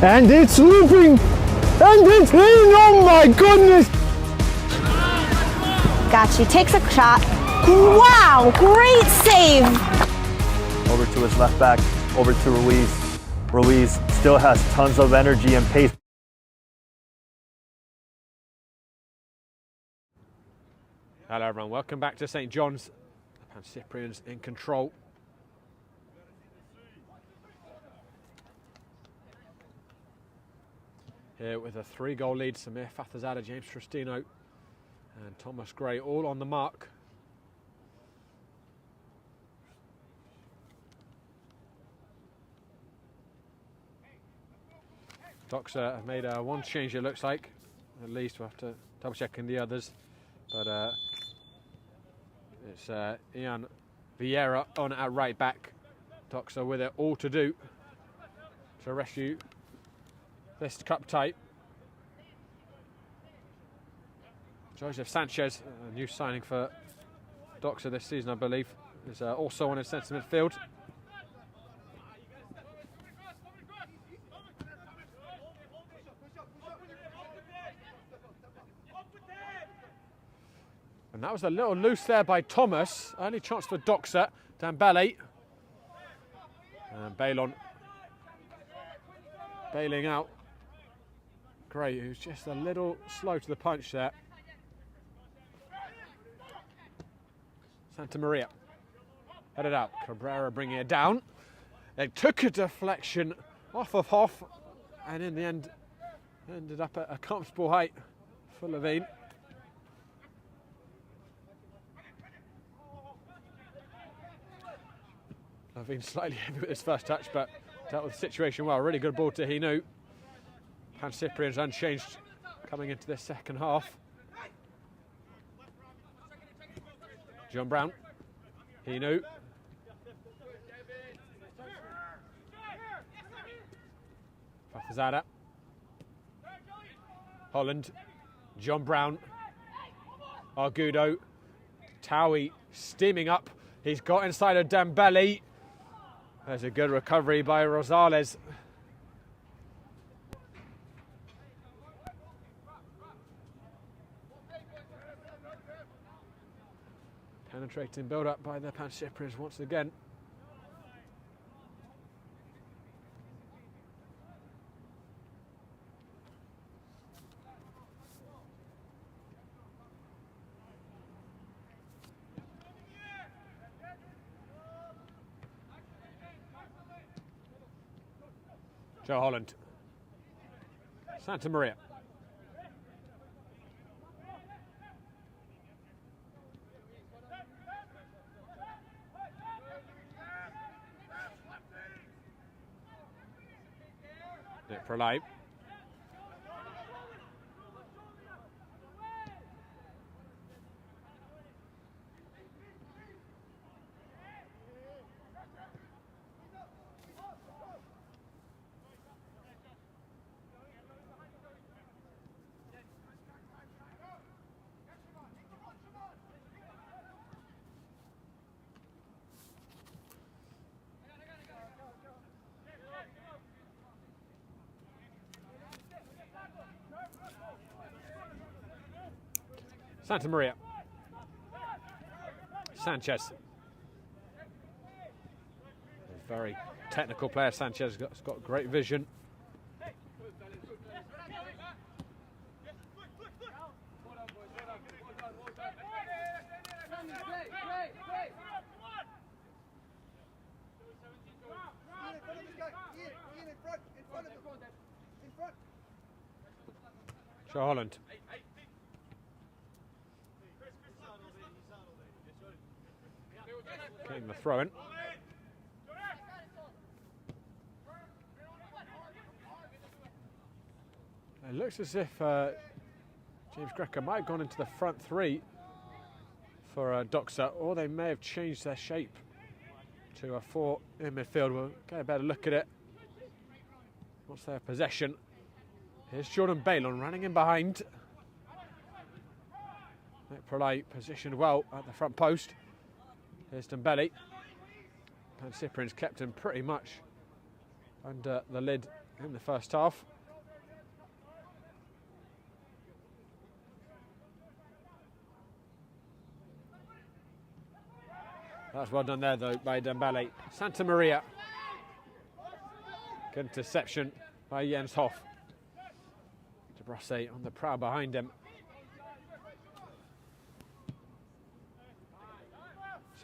And it's looping! And it's in! Oh my goodness! Gachi takes a shot. Wow, great save! Over to his left back, over to Ruiz. Ruiz still has tons of energy and pace. Hello everyone, welcome back to St John's. The Pancyprians in control. Here with a 3-goal lead, Samir Fathazada, James Tristino and Thomas Gray all on the mark. Doxa have made one change, it looks like. At least we'll have to double check in the others. But it's Ian Vieira on at right back. Doxa with it all to do to rescue this cup tie. Joseph Sanchez, a new signing for Doxa this season, I believe, is also on his centre midfield. And that was a little loose there by Thomas. Early chance for Doxa. Dembele. And Bailon bailing out. Gray, who's just a little slow to the punch there. Santa Maria. Headed out. Cabrera bringing it down. It took a deflection off of Hoff. And in the end, ended up at a comfortable height for Levine. Levine slightly heavy with his first touch, but dealt with the situation well. Really good ball to Hinu. Pancyprians unchanged coming into this second half. John Brown. Hinu. Fathazada. Holland. John Brown. Argudo. Towie steaming up. He's got inside of Dembele. There's a good recovery by Rosales. Penetrating build-up by the Pancyprians once again. Joe Holland. Santa Maria. Nick Prolay. Santa Maria. Sanchez. A very technical player, Sanchez. Has got great vision. Joe Holland. Getting the throw in. It looks as if James Greco might have gone into the front three for Doxa, or they may have changed their shape to a 4 in midfield. We'll get a better look at it once they have possession. Here's Jordan Balon running in behind. Nick Prolay positioned well at the front post. Here's Dembele. Pancyprian's kept him pretty much under the lid in the first half. That's well done there though by Dembele. Santa Maria. Good interception by Jens Hoff. De Brosse on the prowl behind him.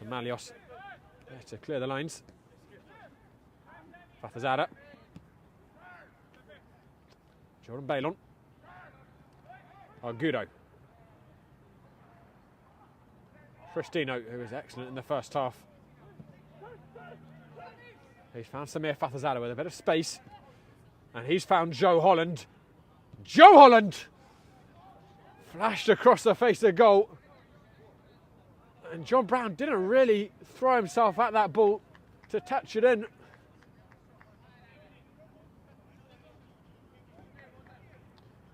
Malios there to clear the lines. Fatazada. Jordan Balon. Argudo. Cristino, who was excellent in the first half. He's found Samir Fatazada with a bit of space. And he's found Joe Holland. Joe Holland! Flashed across the face of goal. And John Brown didn't really throw himself at that ball to touch it in.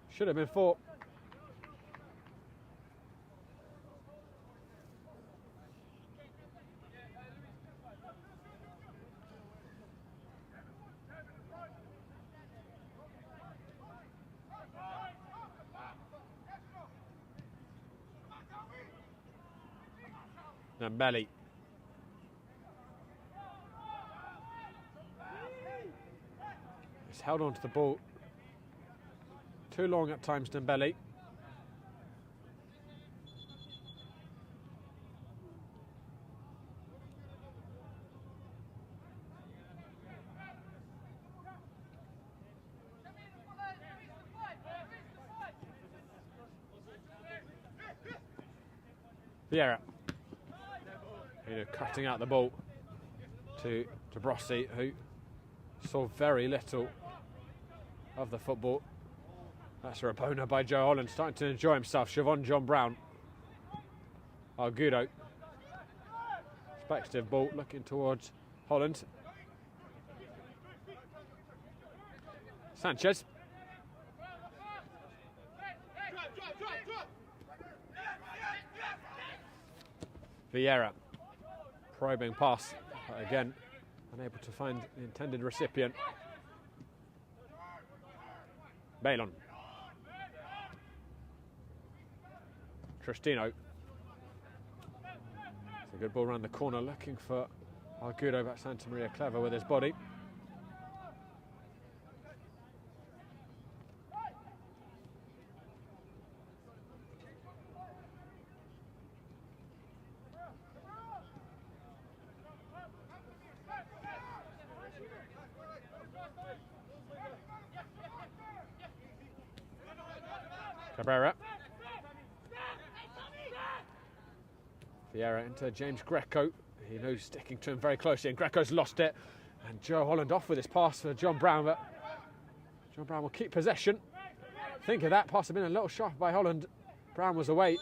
Should have been 4. Dembele. He's held on to the ball too long at times, Dembele. Vieira. Cutting out the ball to De Brosse, who saw very little of the football. That's a Rabona by Joe Holland, starting to enjoy himself. Siobhan John Brown. Argudo. Speculative ball looking towards Holland. Sanchez. Vieira. Probing pass, but again, unable to find the intended recipient. Balon. Cristino. It's a good ball around the corner, looking for Argudo, but Santa Maria clever with his body. Cabrera. Vieira into James Greco. He knows sticking to him very closely, and Greco's lost it. And Joe Holland off with his pass for John Brown, but John Brown will keep possession. Think of that pass had been a little sharp by Holland. Brown was away.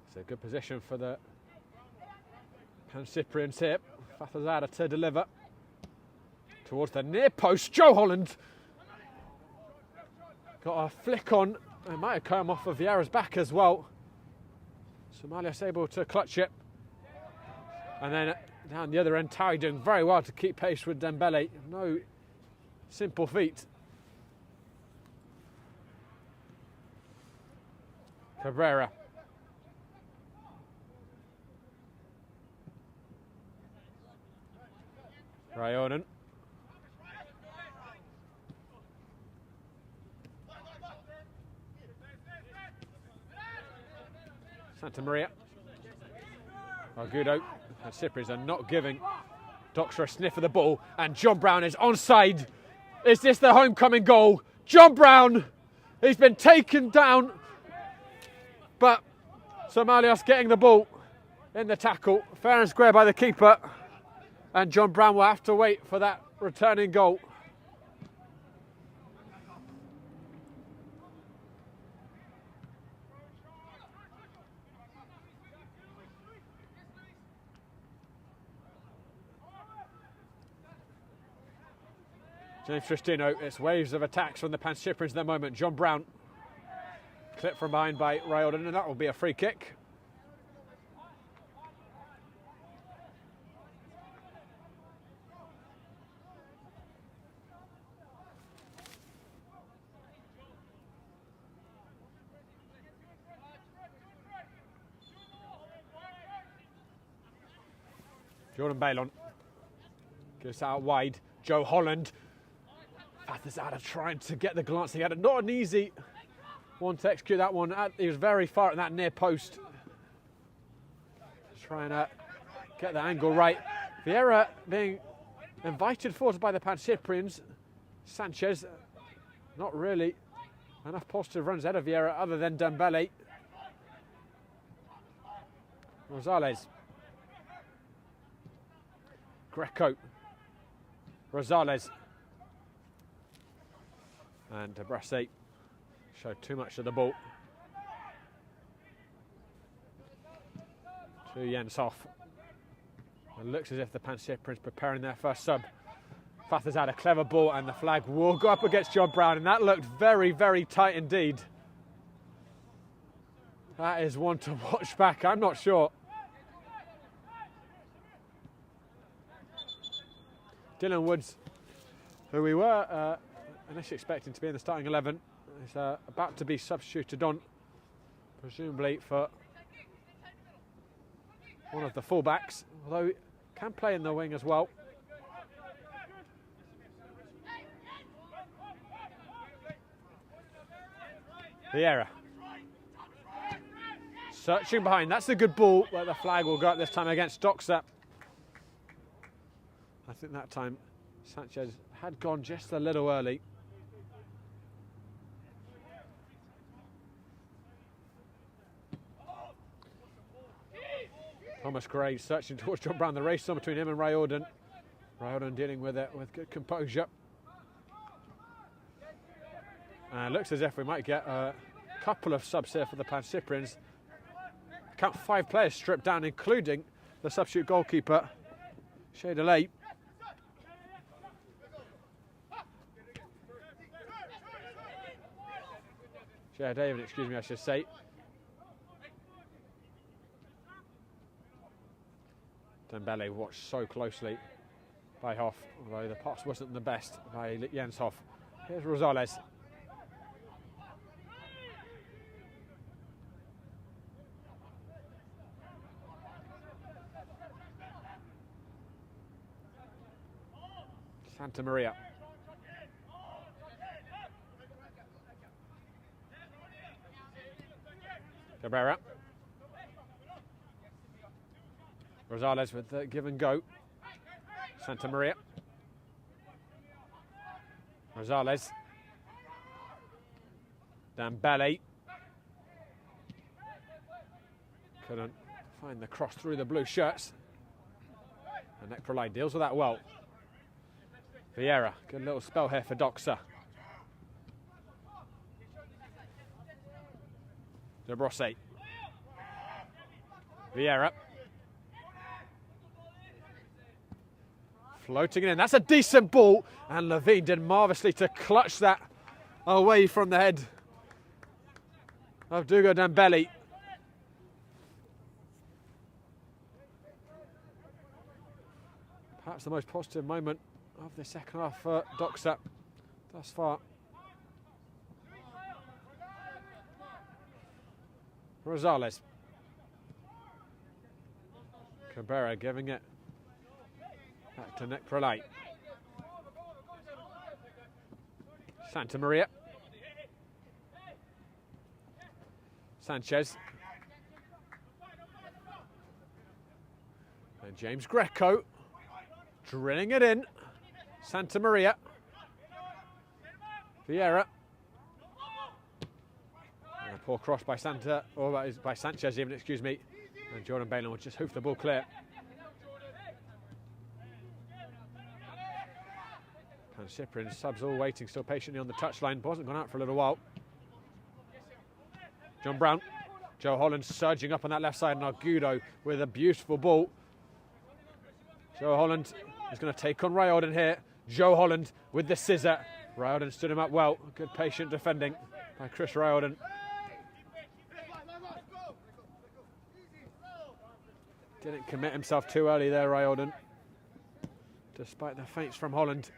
It's a good position for the Pancyprians here. Fathazada to deliver towards the near post. Joe Holland got a flick on. It might have come off of Vieira's back as well. Somalia's able to clutch it. And then down the other end, Tawi doing very well to keep pace with Dembele. No simple feat. Cabrera. Raionen. Santa Maria. Argudo. And Cyprians are not giving Doxa a sniff of the ball. And John Brown is onside. Is this the homecoming goal? John Brown. He's been taken down. But Somalia's getting the ball in the tackle. Fair and square by the keeper. And John Brown will have to wait for that returning goal. James Tristino, it's waves of attacks from the Pancyprians at the moment. John Brown, clipped from behind by Raionen, and that will be a free kick. Jordan Bailon goes out wide. Joe Holland. Fathazada trying to get the glancing at it. Not an easy one to execute that one. He was very far at that near post. Trying to get the angle right. Vieira being invited forward by the Pancyprians. Sanchez, not really enough positive runs ahead of Vieira other than Dembele. Rosales. Greco. Rosales. And Debrasse showed too much of the ball. To Jens Hoff. It looks as if the Pancyprians preparing their first sub. Fathers had a clever ball and the flag will go up against John Brown, and that looked very, very tight indeed. That is one to watch back, I'm not sure. Dylan Woods, who we were initially expecting to be in the starting 11, is about to be substituted on, presumably for one of the fullbacks, although he can play in the wing as well. Vieira. Searching behind, that's a good ball, but the flag will go up this time against Doxa. I think that time Sanchez had gone just a little early. Thomas Gray searching towards John Brown. The race on between him and Raionen. Raionen dealing with it with good composure. And looks as if we might get a couple of subs here for the Pancyprians. Count 5 players stripped down, including the substitute goalkeeper, Shea Delay. Shea David, excuse me, I should say. Dembele watched so closely by Hoff, although the pass wasn't the best by Jens Hoff. Here's Rosales. Santa Maria. Cabrera. Rosales with the give and go. Santa Maria. Rosales. Dembele. Couldn't find the cross through the blue shirts. And Necrolite deals with that well. Vieira, good little spell here for Doxa. De Brosse. Vieira. Floating it in. That's a decent ball. And Levine did marvellously to clutch that away from the head of Dugo Dembele. Perhaps the most positive moment of the second half for Doxa thus far. Rosales. Cabrera giving it back to Necrolite. Santa Maria. Sanchez. And James Greco drilling it in. Santa Maria. Vieira. And a poor cross by by Sanchez even, excuse me. And Jordan Balin will just hoof the ball clear. Pancyprian subs all waiting, still patiently on the touchline. Wasn't gone out for a little while. John Brown. Joe Holland surging up on that left side, and Argudo with a beautiful ball. Joe Holland is going to take on Ryalden here. Joe Holland with the scissor. Ryalden stood him up well. Good patient defending by Chris Ryalden. Didn't commit himself too early there, Ryalden, despite the feints from Holland.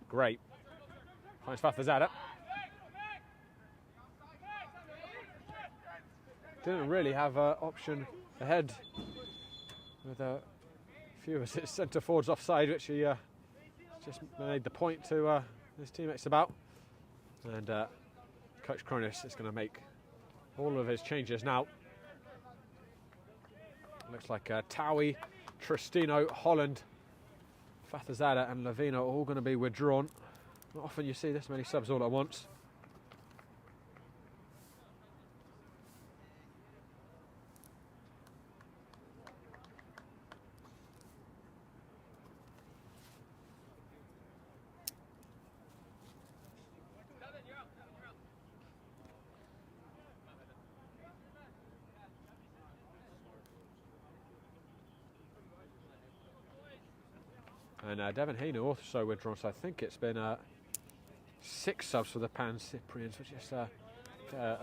Great. Finds Fathazada. Didn't really have an option ahead with a few of his centre forwards offside, which he just made the point to his teammates about. And Coach Kronis is going to make all of his changes now. Looks like Towie, Tristino, Holland, Fathazada and Levine are all going to be withdrawn. Not often you see this many subs all at once. And Devin Heaney also withdrawn, so I think it's been 6 subs for the Pancyprians. Which is a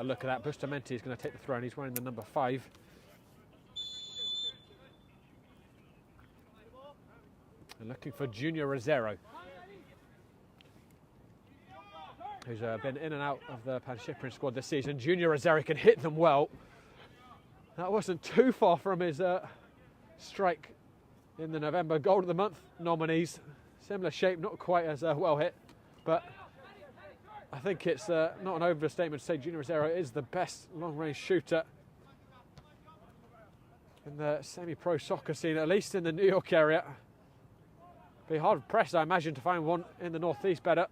look at that. Bustamante is going to take the throw, and he's wearing the number 5. And looking for Junior Rosero, who's been in and out of the Pancyprian squad this season. Junior Rosero can hit them well. That wasn't too far from his strike in the November Goal of the Month nominees. Similar shape, not quite as well hit, but I think it's not an overstatement to say Junior Rosero is the best long-range shooter in the semi-pro soccer scene, at least in the New York area. Be hard pressed, I imagine, to find one in the Northeast better.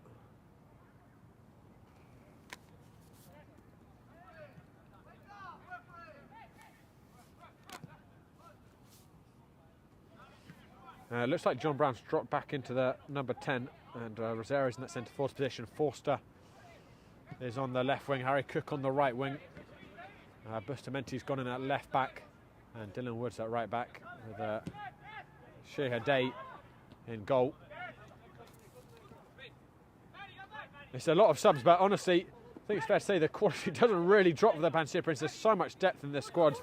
Looks like John Brown's dropped back into the number 10, and Rosero's in that centre forward position. Forster is on the left wing, Harry Cook on the right wing. Bustamante's gone in at left back, and Dylan Woods at right back, with Sheha Day in goal. It's a lot of subs, but honestly, I think it's fair to say the quality doesn't really drop for the Pancyprians. There's so much depth in this squad.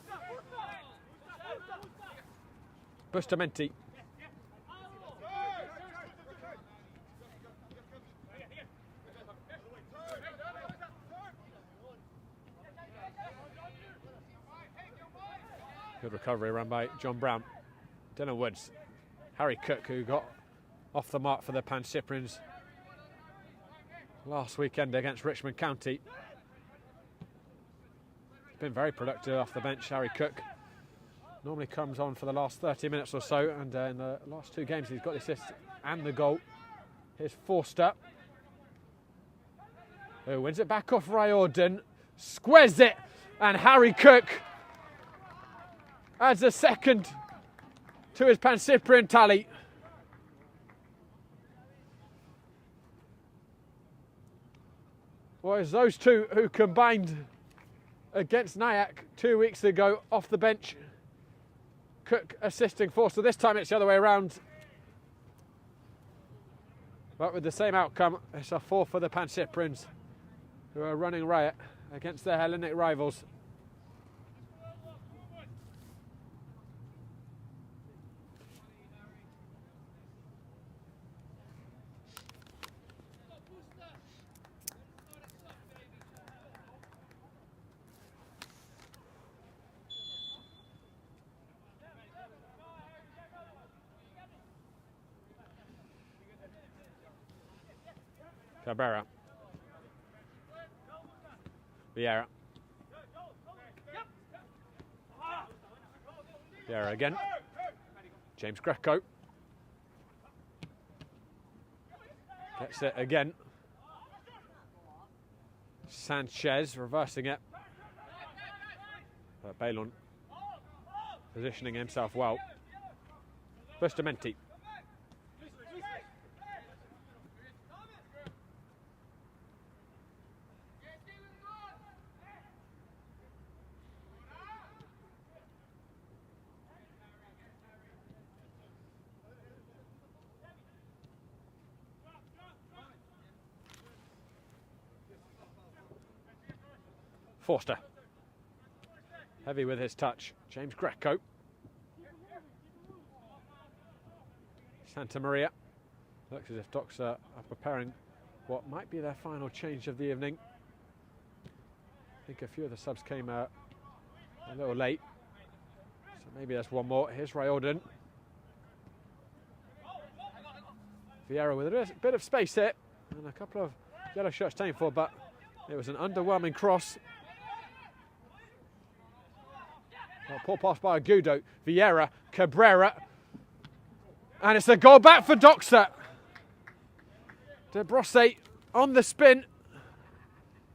Bustamante. Good recovery run by John Brown. Dylan Woods. Harry Cook, who got off the mark for the Pancyprians last weekend against Richmond County. He's been very productive off the bench, Harry Cook. Normally comes on for the last 30 minutes or so, and in the last 2 games he's got the assist and the goal. Here's Forster, who wins it back off Riordan, squares it, and Harry Cook adds a second to his Pancyprian tally. Well, it's those two who combined against Nyack 2 weeks ago off the bench. Cook assisting Forster. This time it's the other way around. But with the same outcome, it's a 4 for the Pancyprians, who are running riot against their Hellenic rivals. Cabrera. Vieira. Vieira again. James Greco. Gets it again. Sanchez reversing it. But Balon positioning himself well. Bustamante. Forster. Heavy with his touch. James Greco. Santa Maria. Looks as if Doxa are preparing what might be their final change of the evening. I think a few of the subs came a little late. So maybe there's one more. Here's Riordan. Vieira with a bit of space here. And a couple of yellow shirts taken for, but it was an underwhelming cross. Poor pass by Agudo. Vieira, Cabrera. And it's a goal back for Doxa. De Brosse on the spin,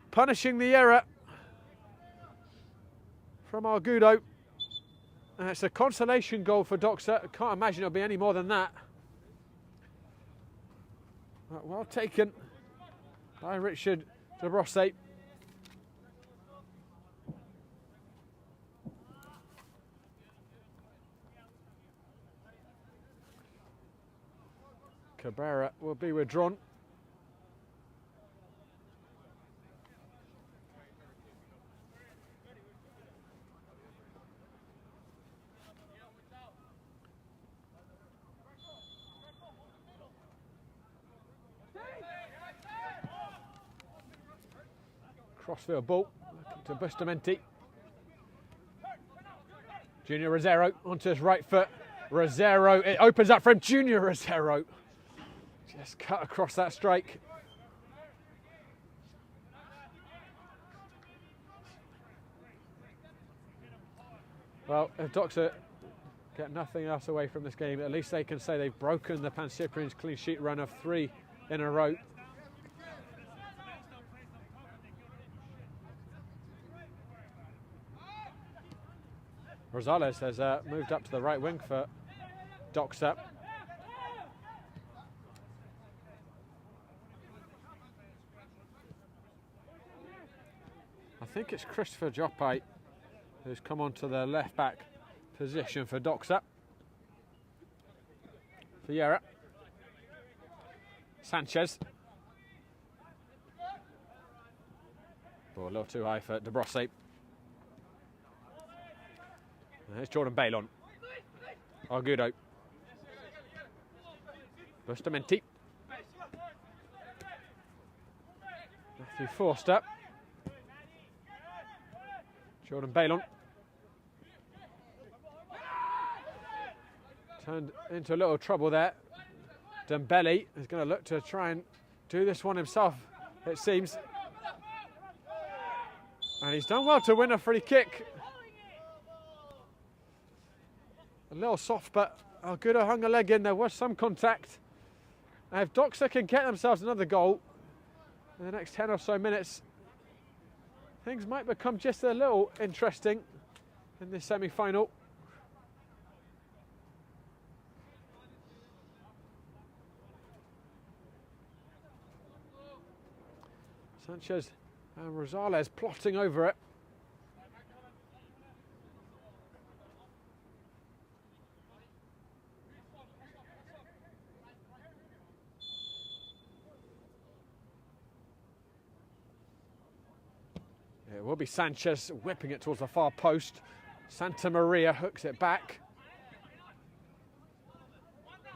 punishing the error from Argudo. And it's a consolation goal for Doxa. Can't imagine it'll be any more than that. But well taken by Richard De Brosse. Cabrera will be withdrawn. Crossfield ball to Bustamante. Junior Rosero onto his right foot. Rosero, it opens up for him. Junior Rosero just cut across that strike. Well, if Doxa get nothing else away from this game, at least they can say they've broken the Pancyprians' clean sheet run of 3 in a row. Rosales has moved up to the right wing for Doxa. I think it's Christopher Jopai who's come onto the left back position for Doxa. Vieira. Sanchez. Oh, a little too high for De Brosse. There's Jordan Balon. Argudo. Bustamante. Matthew Forster. Jordan Balon. turned into a little trouble there. Dembele is going to look to try and do this one himself, it seems. And he's done well to win a free kick. A little soft, but Argudo hung a leg in. There was some contact. And if Doxa can get themselves another goal in the next 10 or so minutes, things might become just a little interesting in this semi-final. Sanchez and Rosales plotting over it. It will be Sanchez whipping it towards the far post. Santa Maria hooks it back.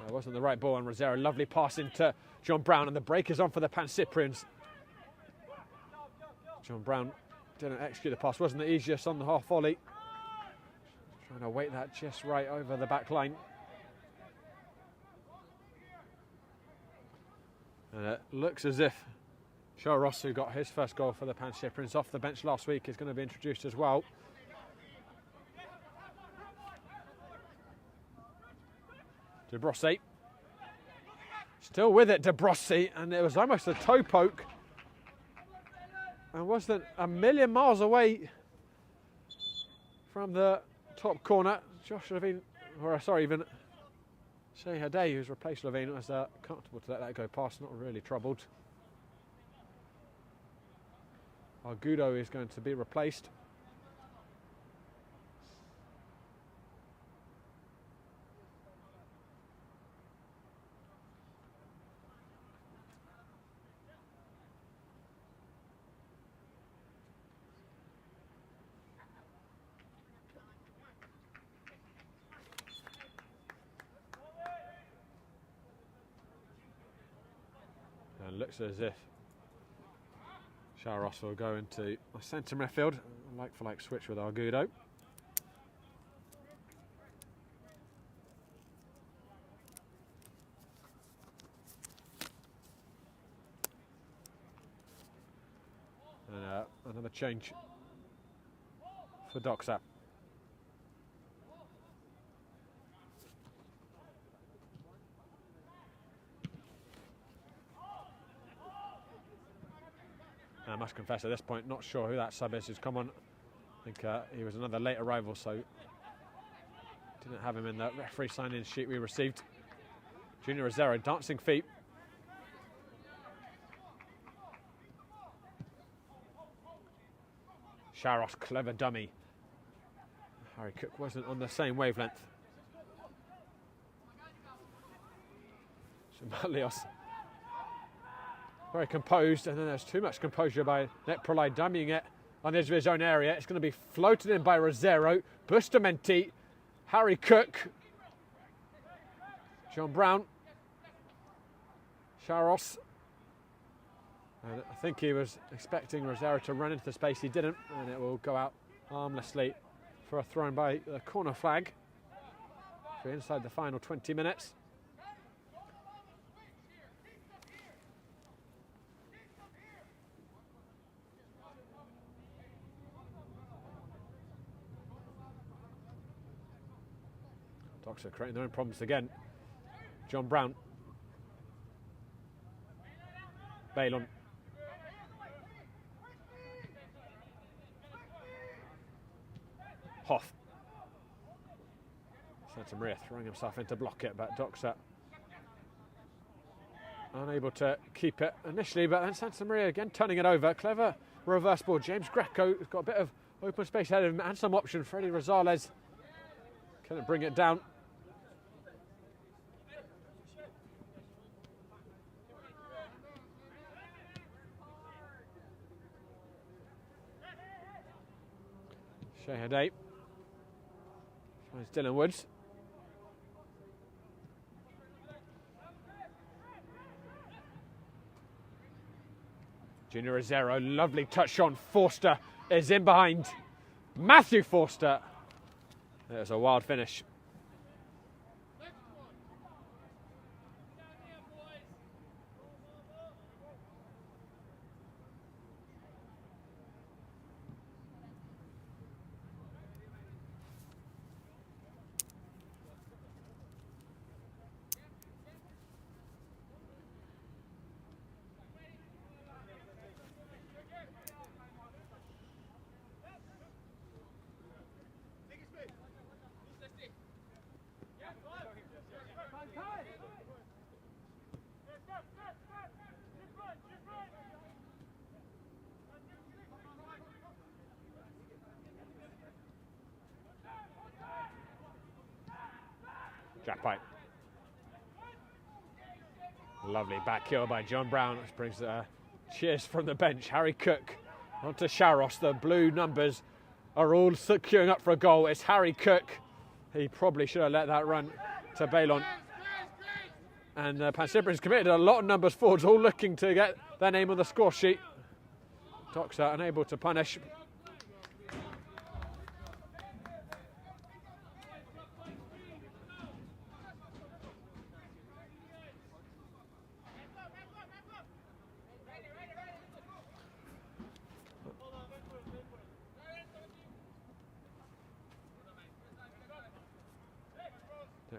It wasn't the right ball on Rosero. Lovely pass into John Brown, and the break is on for the Pancyprians. John Brown didn't execute the pass. Wasn't the easiest on the half volley. Trying to weight that just right over the back line. And it looks as if Joe Ross, who got his first goal for the Pancyprians off the bench last week, is going to be introduced as well. De Brossi. Still with it, De Brossi, and it was almost a toe poke. And wasn't a million miles away from the top corner. Josh Levine, or sorry, even Shea Hadeh, who's replaced Levine, was comfortable to let that go past, not really troubled. Argudo is going to be replaced. And looks as if Sharos will go into a centre midfield, like-for-like switch with Argudo. And another change for Doxa. I must confess at this point, not sure who that sub is who's come on. I think he was another late arrival, so didn't have him in the referee sign-in sheet we received. Junior Rosero, dancing feet. Sharos, clever dummy. Harry Cook wasn't on the same wavelength. Shimalios. Very composed, and then there's too much composure by Net Prolai, dummying it on the edge of his own area. It's going to be floated in by Rosero, Bustamante, Harry Cook, John Brown, Sharos. And I think he was expecting Rosero to run into the space. He didn't, and it will go out harmlessly for a throw by the corner flag. We're inside the final 20 minutes. Doxa creating their own problems again. John Brown. Balon. Hoff. Santa Maria throwing himself in to block it, but Doxa unable to keep it initially, but then Santa Maria again turning it over. Clever reverse ball. James Greco has got a bit of open space ahead of him and some option. Freddy Rosales couldn't bring it down. Shea Hadeh finds Dylan Woods. Junior Rosero, lovely touch on. Forster is in behind. Matthew Forster. There's a wild finish. Japai. Lovely back heel by John Brown, which brings cheers from the bench. Harry Cook onto Sharos. The blue numbers are all queuing up for a goal. It's Harry Cook. He probably should have let that run to Balon. And Pancyprian's committed a lot of numbers forwards, all looking to get their name on the score sheet. Doxa unable to punish.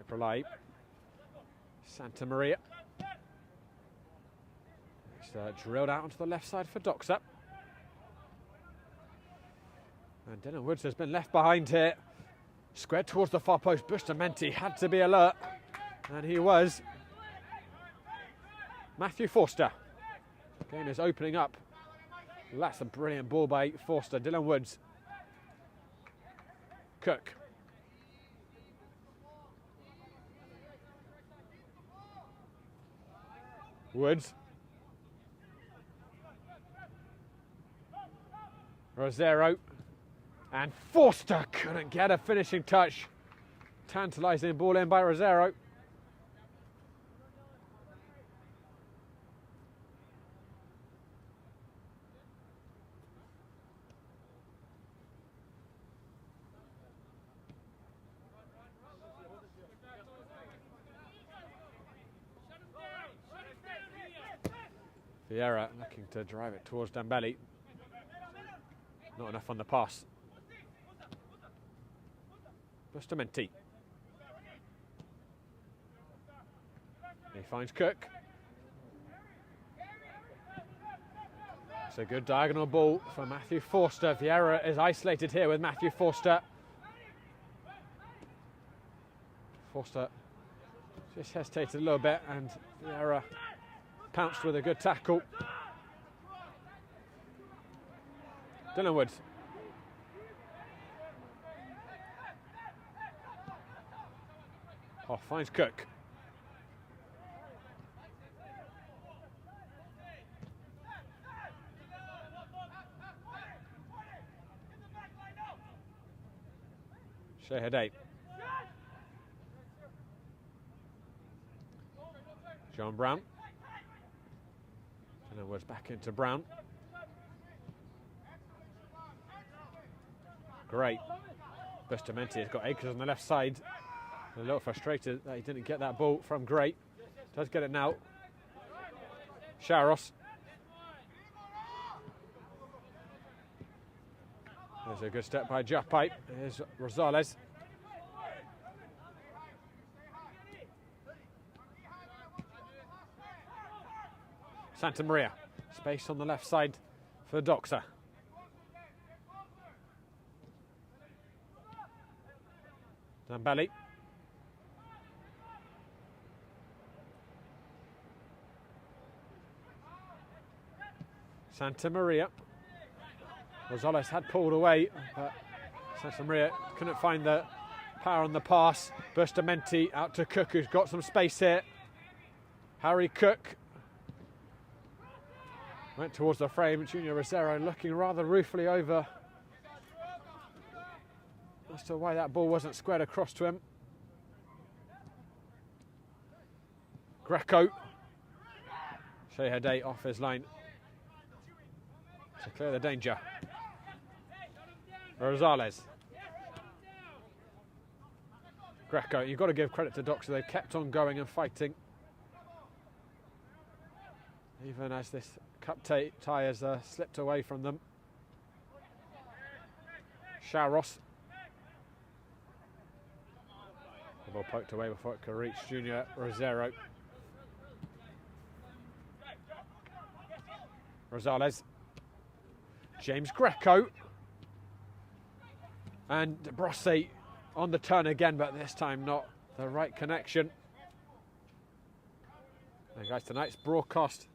Prolai. Santa Maria. It's drilled out onto the left side for Doxa. And Dylan Woods has been left behind here. Squared towards the far post. Bustamante had to be alert. And he was. Matthew Forster. Game is opening up. That's a brilliant ball by Forster. Dylan Woods. Cook. Woods. Rosero. And Forster couldn't get a finishing touch. Tantalising ball in by Rosero. Vieira looking to drive it towards Dembele. Not enough on the pass. Bustamante. He finds Cook. It's a good diagonal ball for Matthew Forster. Vieira is isolated here with Matthew Forster. Forster just hesitated a little bit and Vieira pounced with a good tackle. Dylan Woods. Oh, finds Cook. Shehadeh. John Brown. Dylan Woods back into Brown. Great. Bustamante has got Akers on the left side. A little frustrated that he didn't get that ball from Great. Does get it now. Sharos. There's a good step by Japai. Here's Rosales. Santa Maria. Space on the left side for Doxa. Dembele. Santa Maria. Rosales had pulled away, but Santa Maria couldn't find the power on the pass. Bustamante out to Cook, who's got some space here. Harry Cook went towards the frame. Junior Rosero looking rather ruefully over as to why that ball wasn't squared across to him. Greco. Shehadeh off his line to clear the danger. Rosales. Greco, you've got to give credit to Doxa. They've kept on going and fighting. Even as this cup tie has slipped away from them. Sharos. The ball poked away before it could reach Junior Rosero. Rosales. James Greco. And Brosse on the turn again, but this time not the right connection. Hey guys, tonight's broadcast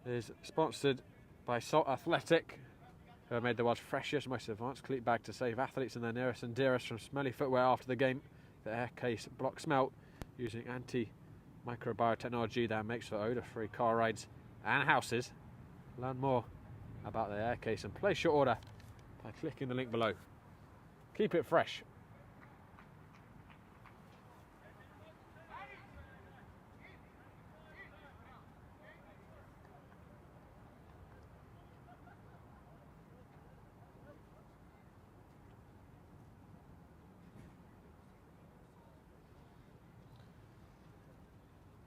is sponsored by Salt Athletic, who have made the world's freshest, most advanced cleat bag to save athletes and their nearest and dearest from smelly footwear after the game. The air case blocks smell using anti-microbiome technology that makes for odour-free car rides and houses. Learn more about the air case and place your order by clicking the link below. Keep it fresh.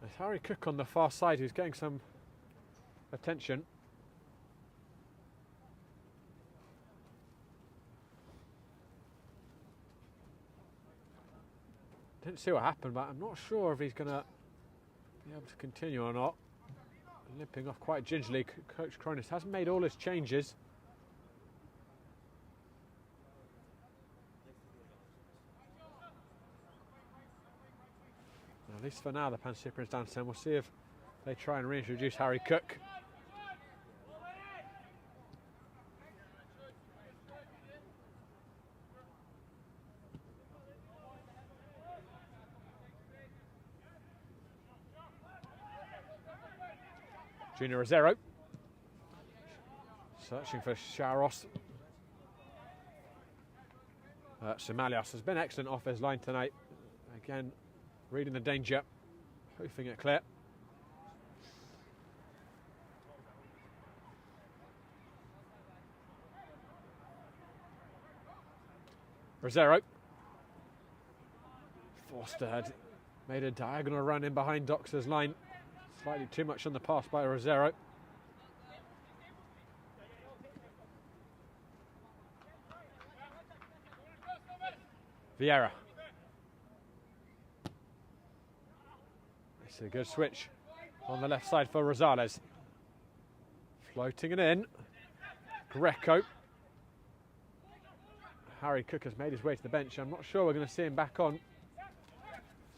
There's Harry Cook on the far side who's getting some attention. Didn't see what happened, but I'm not sure if he's going to be able to continue or not. Limping off quite gingerly. Coach Cronus hasn't made all his changes. At least for now, the Pancyprians down 10. We'll see if they try and reintroduce Harry Cook. Junior Rosero. Searching for Sharos. Somalios has been excellent off his line tonight. Again, reading the danger, hoofing it clear. Rosero. Forster had made a diagonal run in behind Doxa's line. Slightly too much on the pass by Rosero. Vieira. It's a good switch on the left side for Rosales. Floating it in. Greco. Harry Cook has made his way to the bench. I'm not sure we're going to see him back on.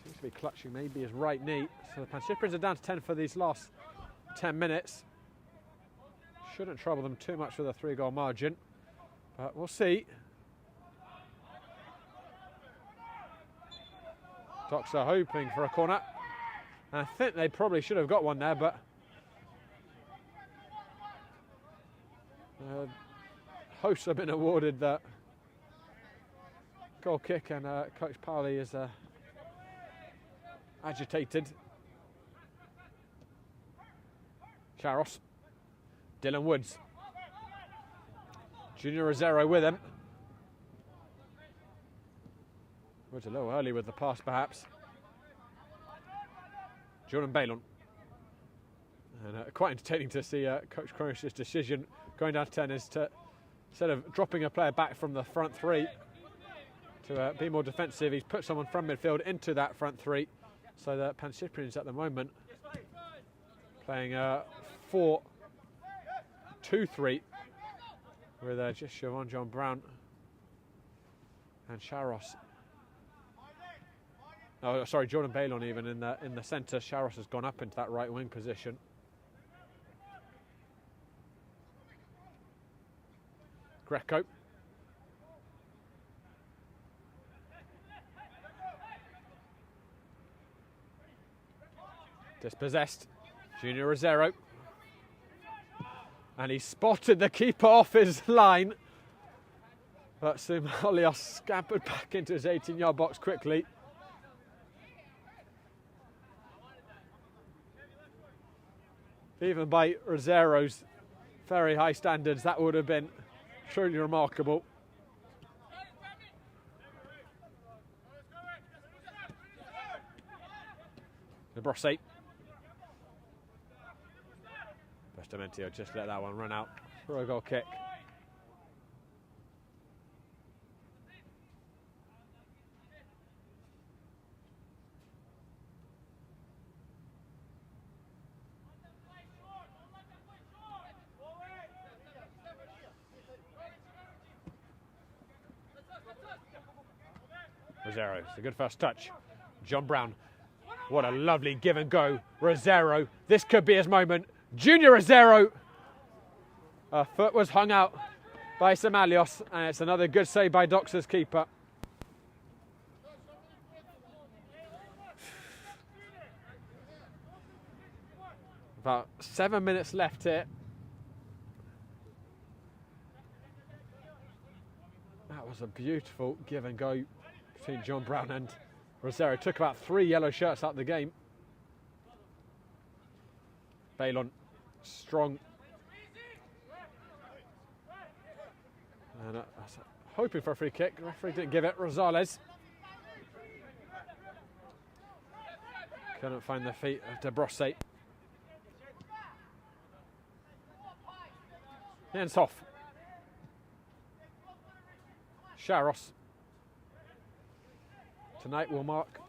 Seems to be clutching maybe his right knee. So the Pancyprians are down to 10 for these last 10 minutes. Shouldn't trouble them too much with a 3-goal margin, but we'll see. Doxa hoping for a corner. And I think they probably should have got one there, but hosts have been awarded the goal kick, and Coach Powley is agitated. Charos. Dylan Woods. Junior Rosero with him. Woods a little early with the pass, perhaps. Jordan Balon. And quite entertaining to see Coach Cronus' decision going down to 10 is to, instead of dropping a player back from the front three, to be more defensive, he's put someone from midfield into that front three. So the Pancyprians at the moment playing 4-2-3 with just Siobhan John Brown and Sharos. Oh, sorry, Jordan Balon even in the centre. Sharos has gone up into that right wing position. Greco. Dispossessed. Junior Rosero. And he spotted the keeper off his line. But Somalios scampered back into his 18-yard box quickly. Even by Rosero's very high standards, that would have been truly remarkable. Nebrossi. Bustamante just let that one run out for a goal kick. Rosero, it's a good first touch. John Brown, what a lovely give and go. Rosero, this could be his moment. Junior Rosero. A foot was hung out by Somalios, and it's another good save by Doxa's keeper. About 7 minutes left here. That was a beautiful give and go between John Brown and Rosero. Took about 3 yellow shirts out of the game. Balon strong. And hoping for a free kick. The referee didn't give it. Rosales couldn't find the feet of De Brosse. Hands off. Sharos. Tonight will mark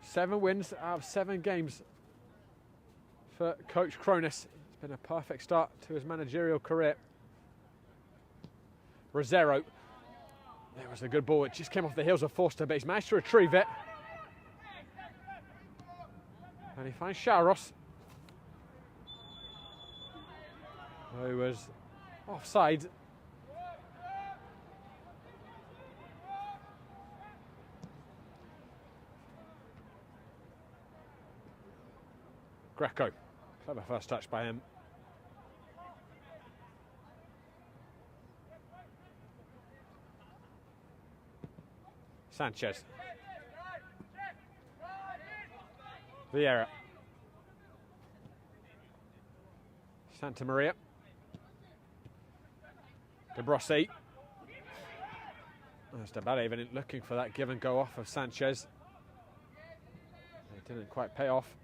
7 wins out of 7 games for Coach Cronus. It's been a perfect start to his managerial career. Rosero. There was a good ball. It just came off the heels of Forster, but he's managed to retrieve it. And he finds Sharos, who was offside. Greco. Clever first touch by him. Sanchez. Vieira. Santa Maria. De Brosse. Just about even looking for that give and go off of Sanchez. It didn't quite pay off.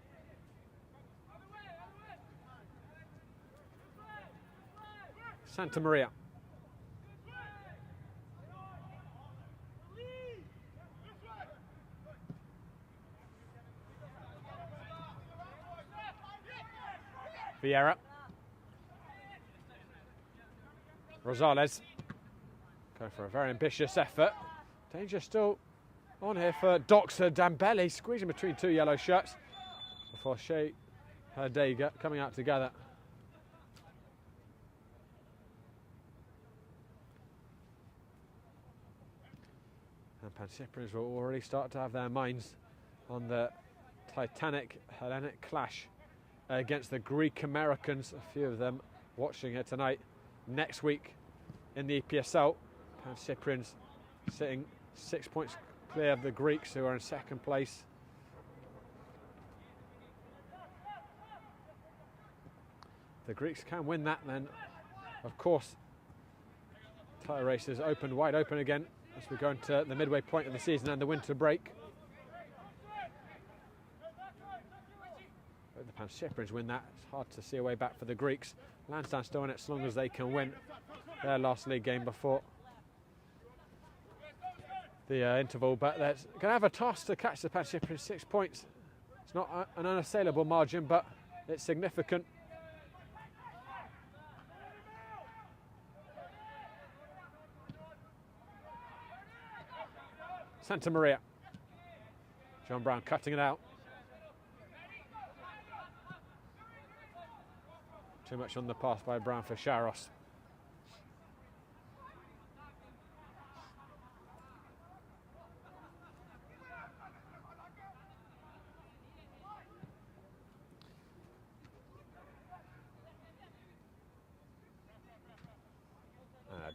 Santa Maria. Vieira. Rosales. Going for a very ambitious effort. Danger still on here for Doxa. Dambelli squeezing between 2 yellow shirts before Shea Herdega coming out together. And Pancyprians will already start to have their minds on the titanic Hellenic clash against the Greek Americans. A few of them watching here tonight. Next week in the EPSL, Pancyprians sitting 6 points clear of the Greeks, who are in second place. If the Greeks can win that, then of course title race is open, wide open again as we go into the midway point of the season and the winter break. If the Pancyprians win that, it's hard to see a way back for the Greeks. Lansdowne still in it as long as they can win their last league game before the interval, but they're going to have a task to catch the Pancyprians. 6 points. It's not an unassailable margin, but it's significant. Santa Maria. John Brown cutting it out. Too much on the pass by Brown for Sharos.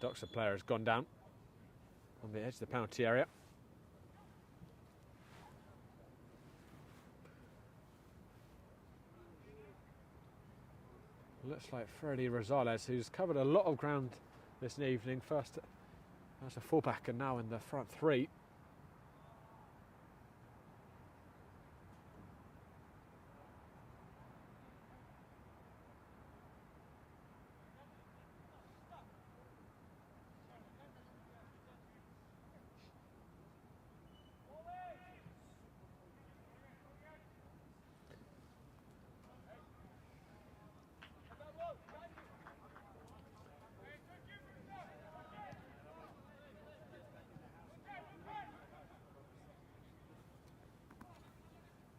Doxa player has gone down on the edge of the penalty area. Looks like Freddy Rosales, who's covered a lot of ground this evening. First as a fullback and now in the front three.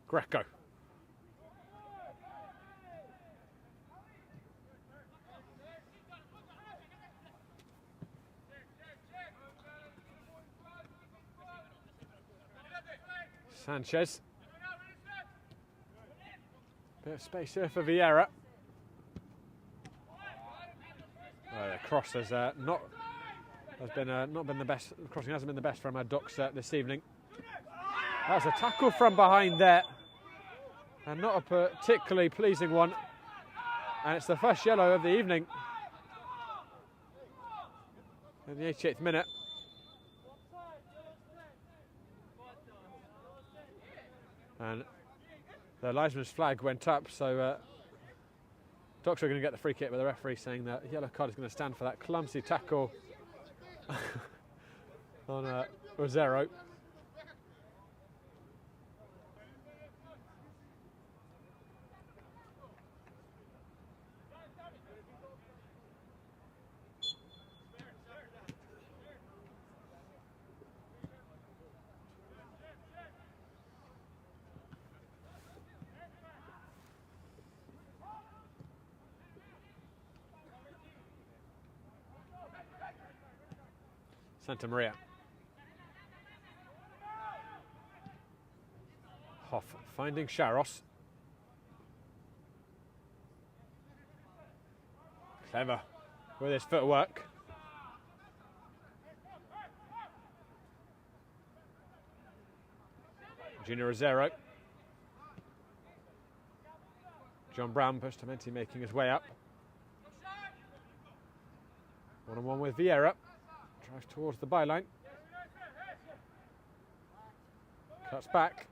Greco. Sanchez. Bit bit of space here for Vieira. The cross has not been the best. The crossing hasn't been the best from Doxa this evening. That's a tackle from behind there, and not a particularly pleasing one. And it's the first yellow of the evening in the 88th minute. And the linesman's flag went up, so Doxa are going to get the free kick, but the referee saying that a yellow card is going to stand for that clumsy tackle on Rosero. Santa Maria. Hoff finding Sharos. Clever with his footwork. Junior Rosero. John Brown, Bustamante making his way up. One-on-one with Vieira. Drives towards the byline. Cuts back.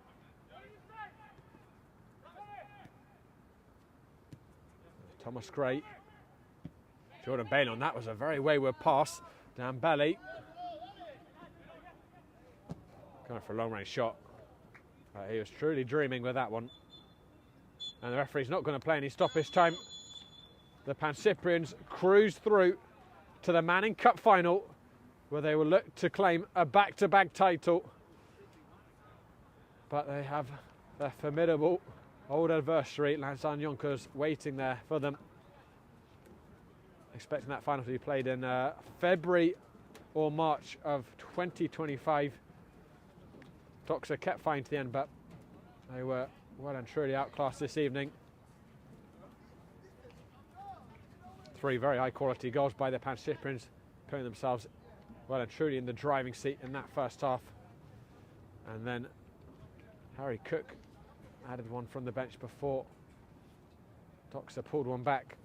Thomas Gray. Jordan Bain on that was a very wayward pass. Down belly. Going for a long range shot. He was truly dreaming with that one. And the referee's not going to play any stoppage time. The Pancyprians cruise through to the Manning Cup final, where they will look to claim a back-to-back title. But they have their formidable old adversary, Lausanne Yonkers, waiting there for them. Expecting that final to be played in February or March of 2025. Doxa kept fine to the end, but they were well and truly outclassed this evening. 3 very high-quality goals by the Pancyprians, putting themselves well and truly in the driving seat in that first half. And then Harry Cook added one from the bench before Doxa pulled one back.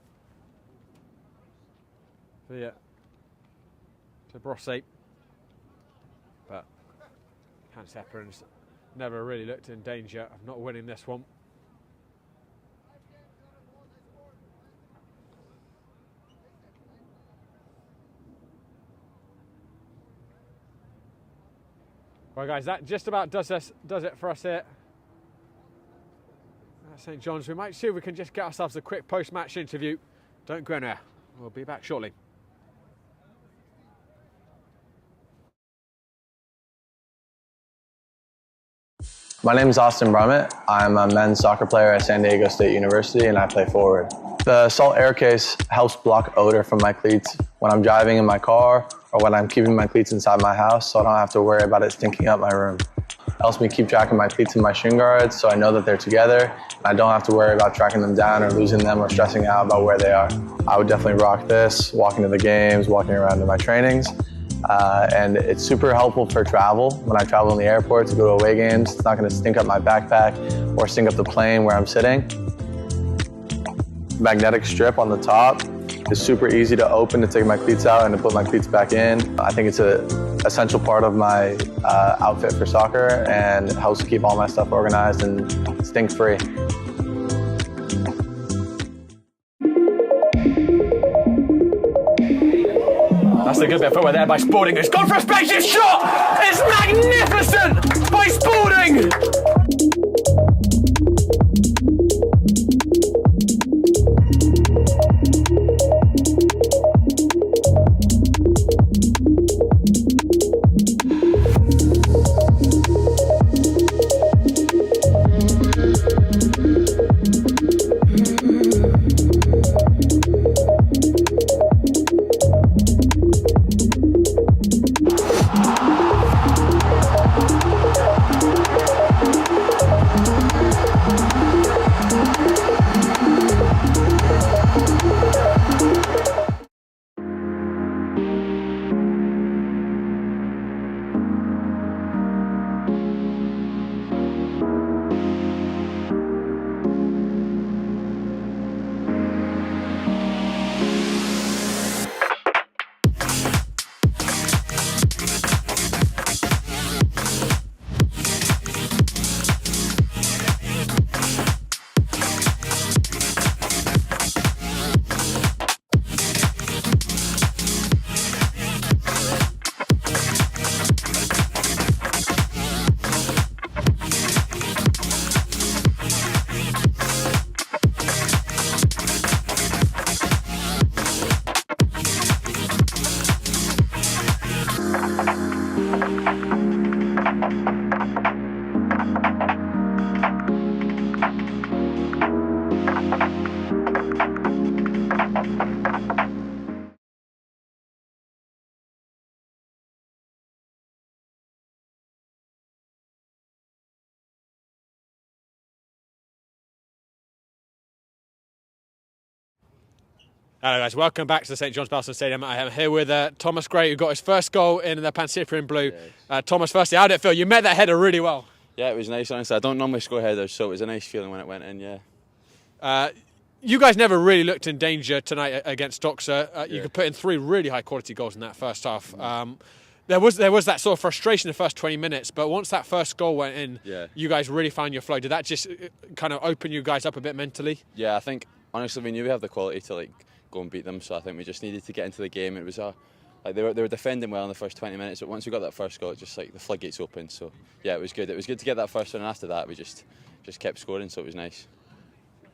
To Brossé. But Pancyprians never really looked in danger of not winning this one. Well, guys, that just about does it for us here at St John's. We might see if we can just get ourselves a quick post-match interview. Don't go anywhere. We'll be back shortly. My name is Austin Brummett. I'm a men's soccer player at San Diego State University, and I play forward. The Salt Air Case helps block odor from my cleats when I'm driving in my car or when I'm keeping my cleats inside my house, so I don't have to worry about it stinking up my room. It helps me keep track of my cleats and my shin guards, so I know that they're together, and I don't have to worry about tracking them down or losing them or stressing out about where they are. I would definitely rock this, walking to the games, walking around to my trainings. And it's super helpful for travel. When I travel in the airport to go to away games, it's not going to stink up my backpack or stink up the plane where I'm sitting. Magnetic strip on the top is super easy to open to take my cleats out and to put my cleats back in. I think it's an essential part of my outfit for soccer, and it helps keep all my stuff organized and stink-free. That's a good bit of footwork there by Spalding. It's gone for a spacious shot! It's magnificent by Spalding! Hello guys, welcome back to the St John's Belson Stadium. I am here with Thomas Gray, who got his first goal in the Pancyprian blue. Thomas, firstly, how did it feel? You met that header really well. Yeah, it was nice, honestly. I don't normally score headers, so it was a nice feeling when it went in, yeah. You guys never really looked in danger tonight against Doxa. You could put in 3 really high quality goals in that first half. There was that sort of frustration in the first 20 minutes, but once that first goal went in, you guys really found your flow. Did that just kind of open you guys up a bit mentally? Yeah, I think, honestly, we knew we have the quality to go and beat them, so I think we just needed to get into the game. It was they were defending well in the first 20 minutes, but once we got that first goal, it just the floodgates opened. So yeah, it was good. It was good to get that first one, and after that we just kept scoring, so it was nice.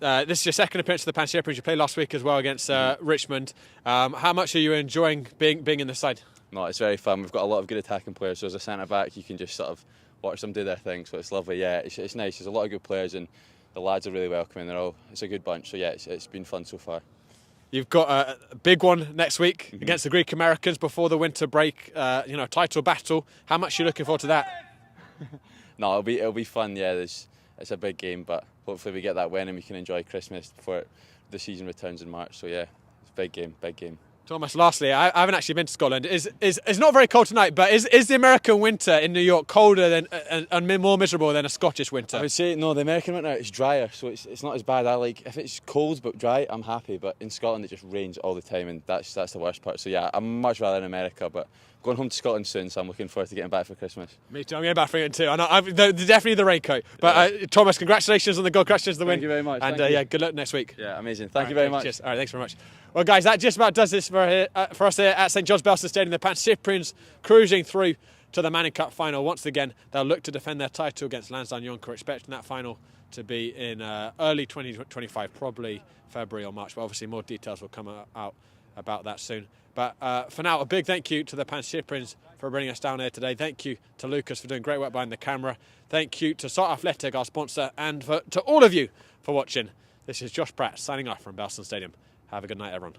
This is your second appearance of the Pancyprians. You played last week as well against Richmond. How much are you enjoying being in the side? No, it's very fun. We've got a lot of good attacking players, so as a centre back you can just sort of watch them do their thing, so it's lovely. Yeah, it's nice. There's a lot of good players and the lads are really welcoming. It's a good bunch, so yeah, it's been fun so far. You've got a big one next week against the Greek Americans before the winter break. Title battle. How much are you looking forward to that? No, it'll be fun. Yeah, it's a big game, but hopefully we get that win and we can enjoy Christmas before the season returns in March. So yeah, it's a big game, big game. Thomas, lastly, I haven't actually been to Scotland. It's not very cold tonight, but is the American winter in New York colder than and more miserable than a Scottish winter? I would say no. The American winter is drier, so it's not as bad. If it's cold but dry, I'm happy. But in Scotland, it just rains all the time, and that's the worst part. So yeah, I'm much rather in America, but going home to Scotland soon, so I'm looking forward to getting back for Christmas. Me too. I'm getting back for it too. I know, definitely the raincoat. But Thomas, congratulations on the goal, congratulations on the win. Thank you very much. And good luck next week. Yeah, amazing. Thank you very much. Cheers. All right, thanks very much. Well, guys, that just about does this for us here at St John's Belson Stadium. The Pancyprians cruising through to the Manning Cup final. Once again, they'll look to defend their title against Lansdowne Yonkers. Expecting that final to be in early 2025, probably February or March. But obviously, more details will come out about that soon. But for now, a big thank you to the Pancyprians for bringing us down here today. Thank you to Lucas for doing great work behind the camera. Thank you to Salt Athletic, our sponsor, and to all of you for watching. This is Josh Pratt signing off from Belson Stadium. Have a good night, everyone.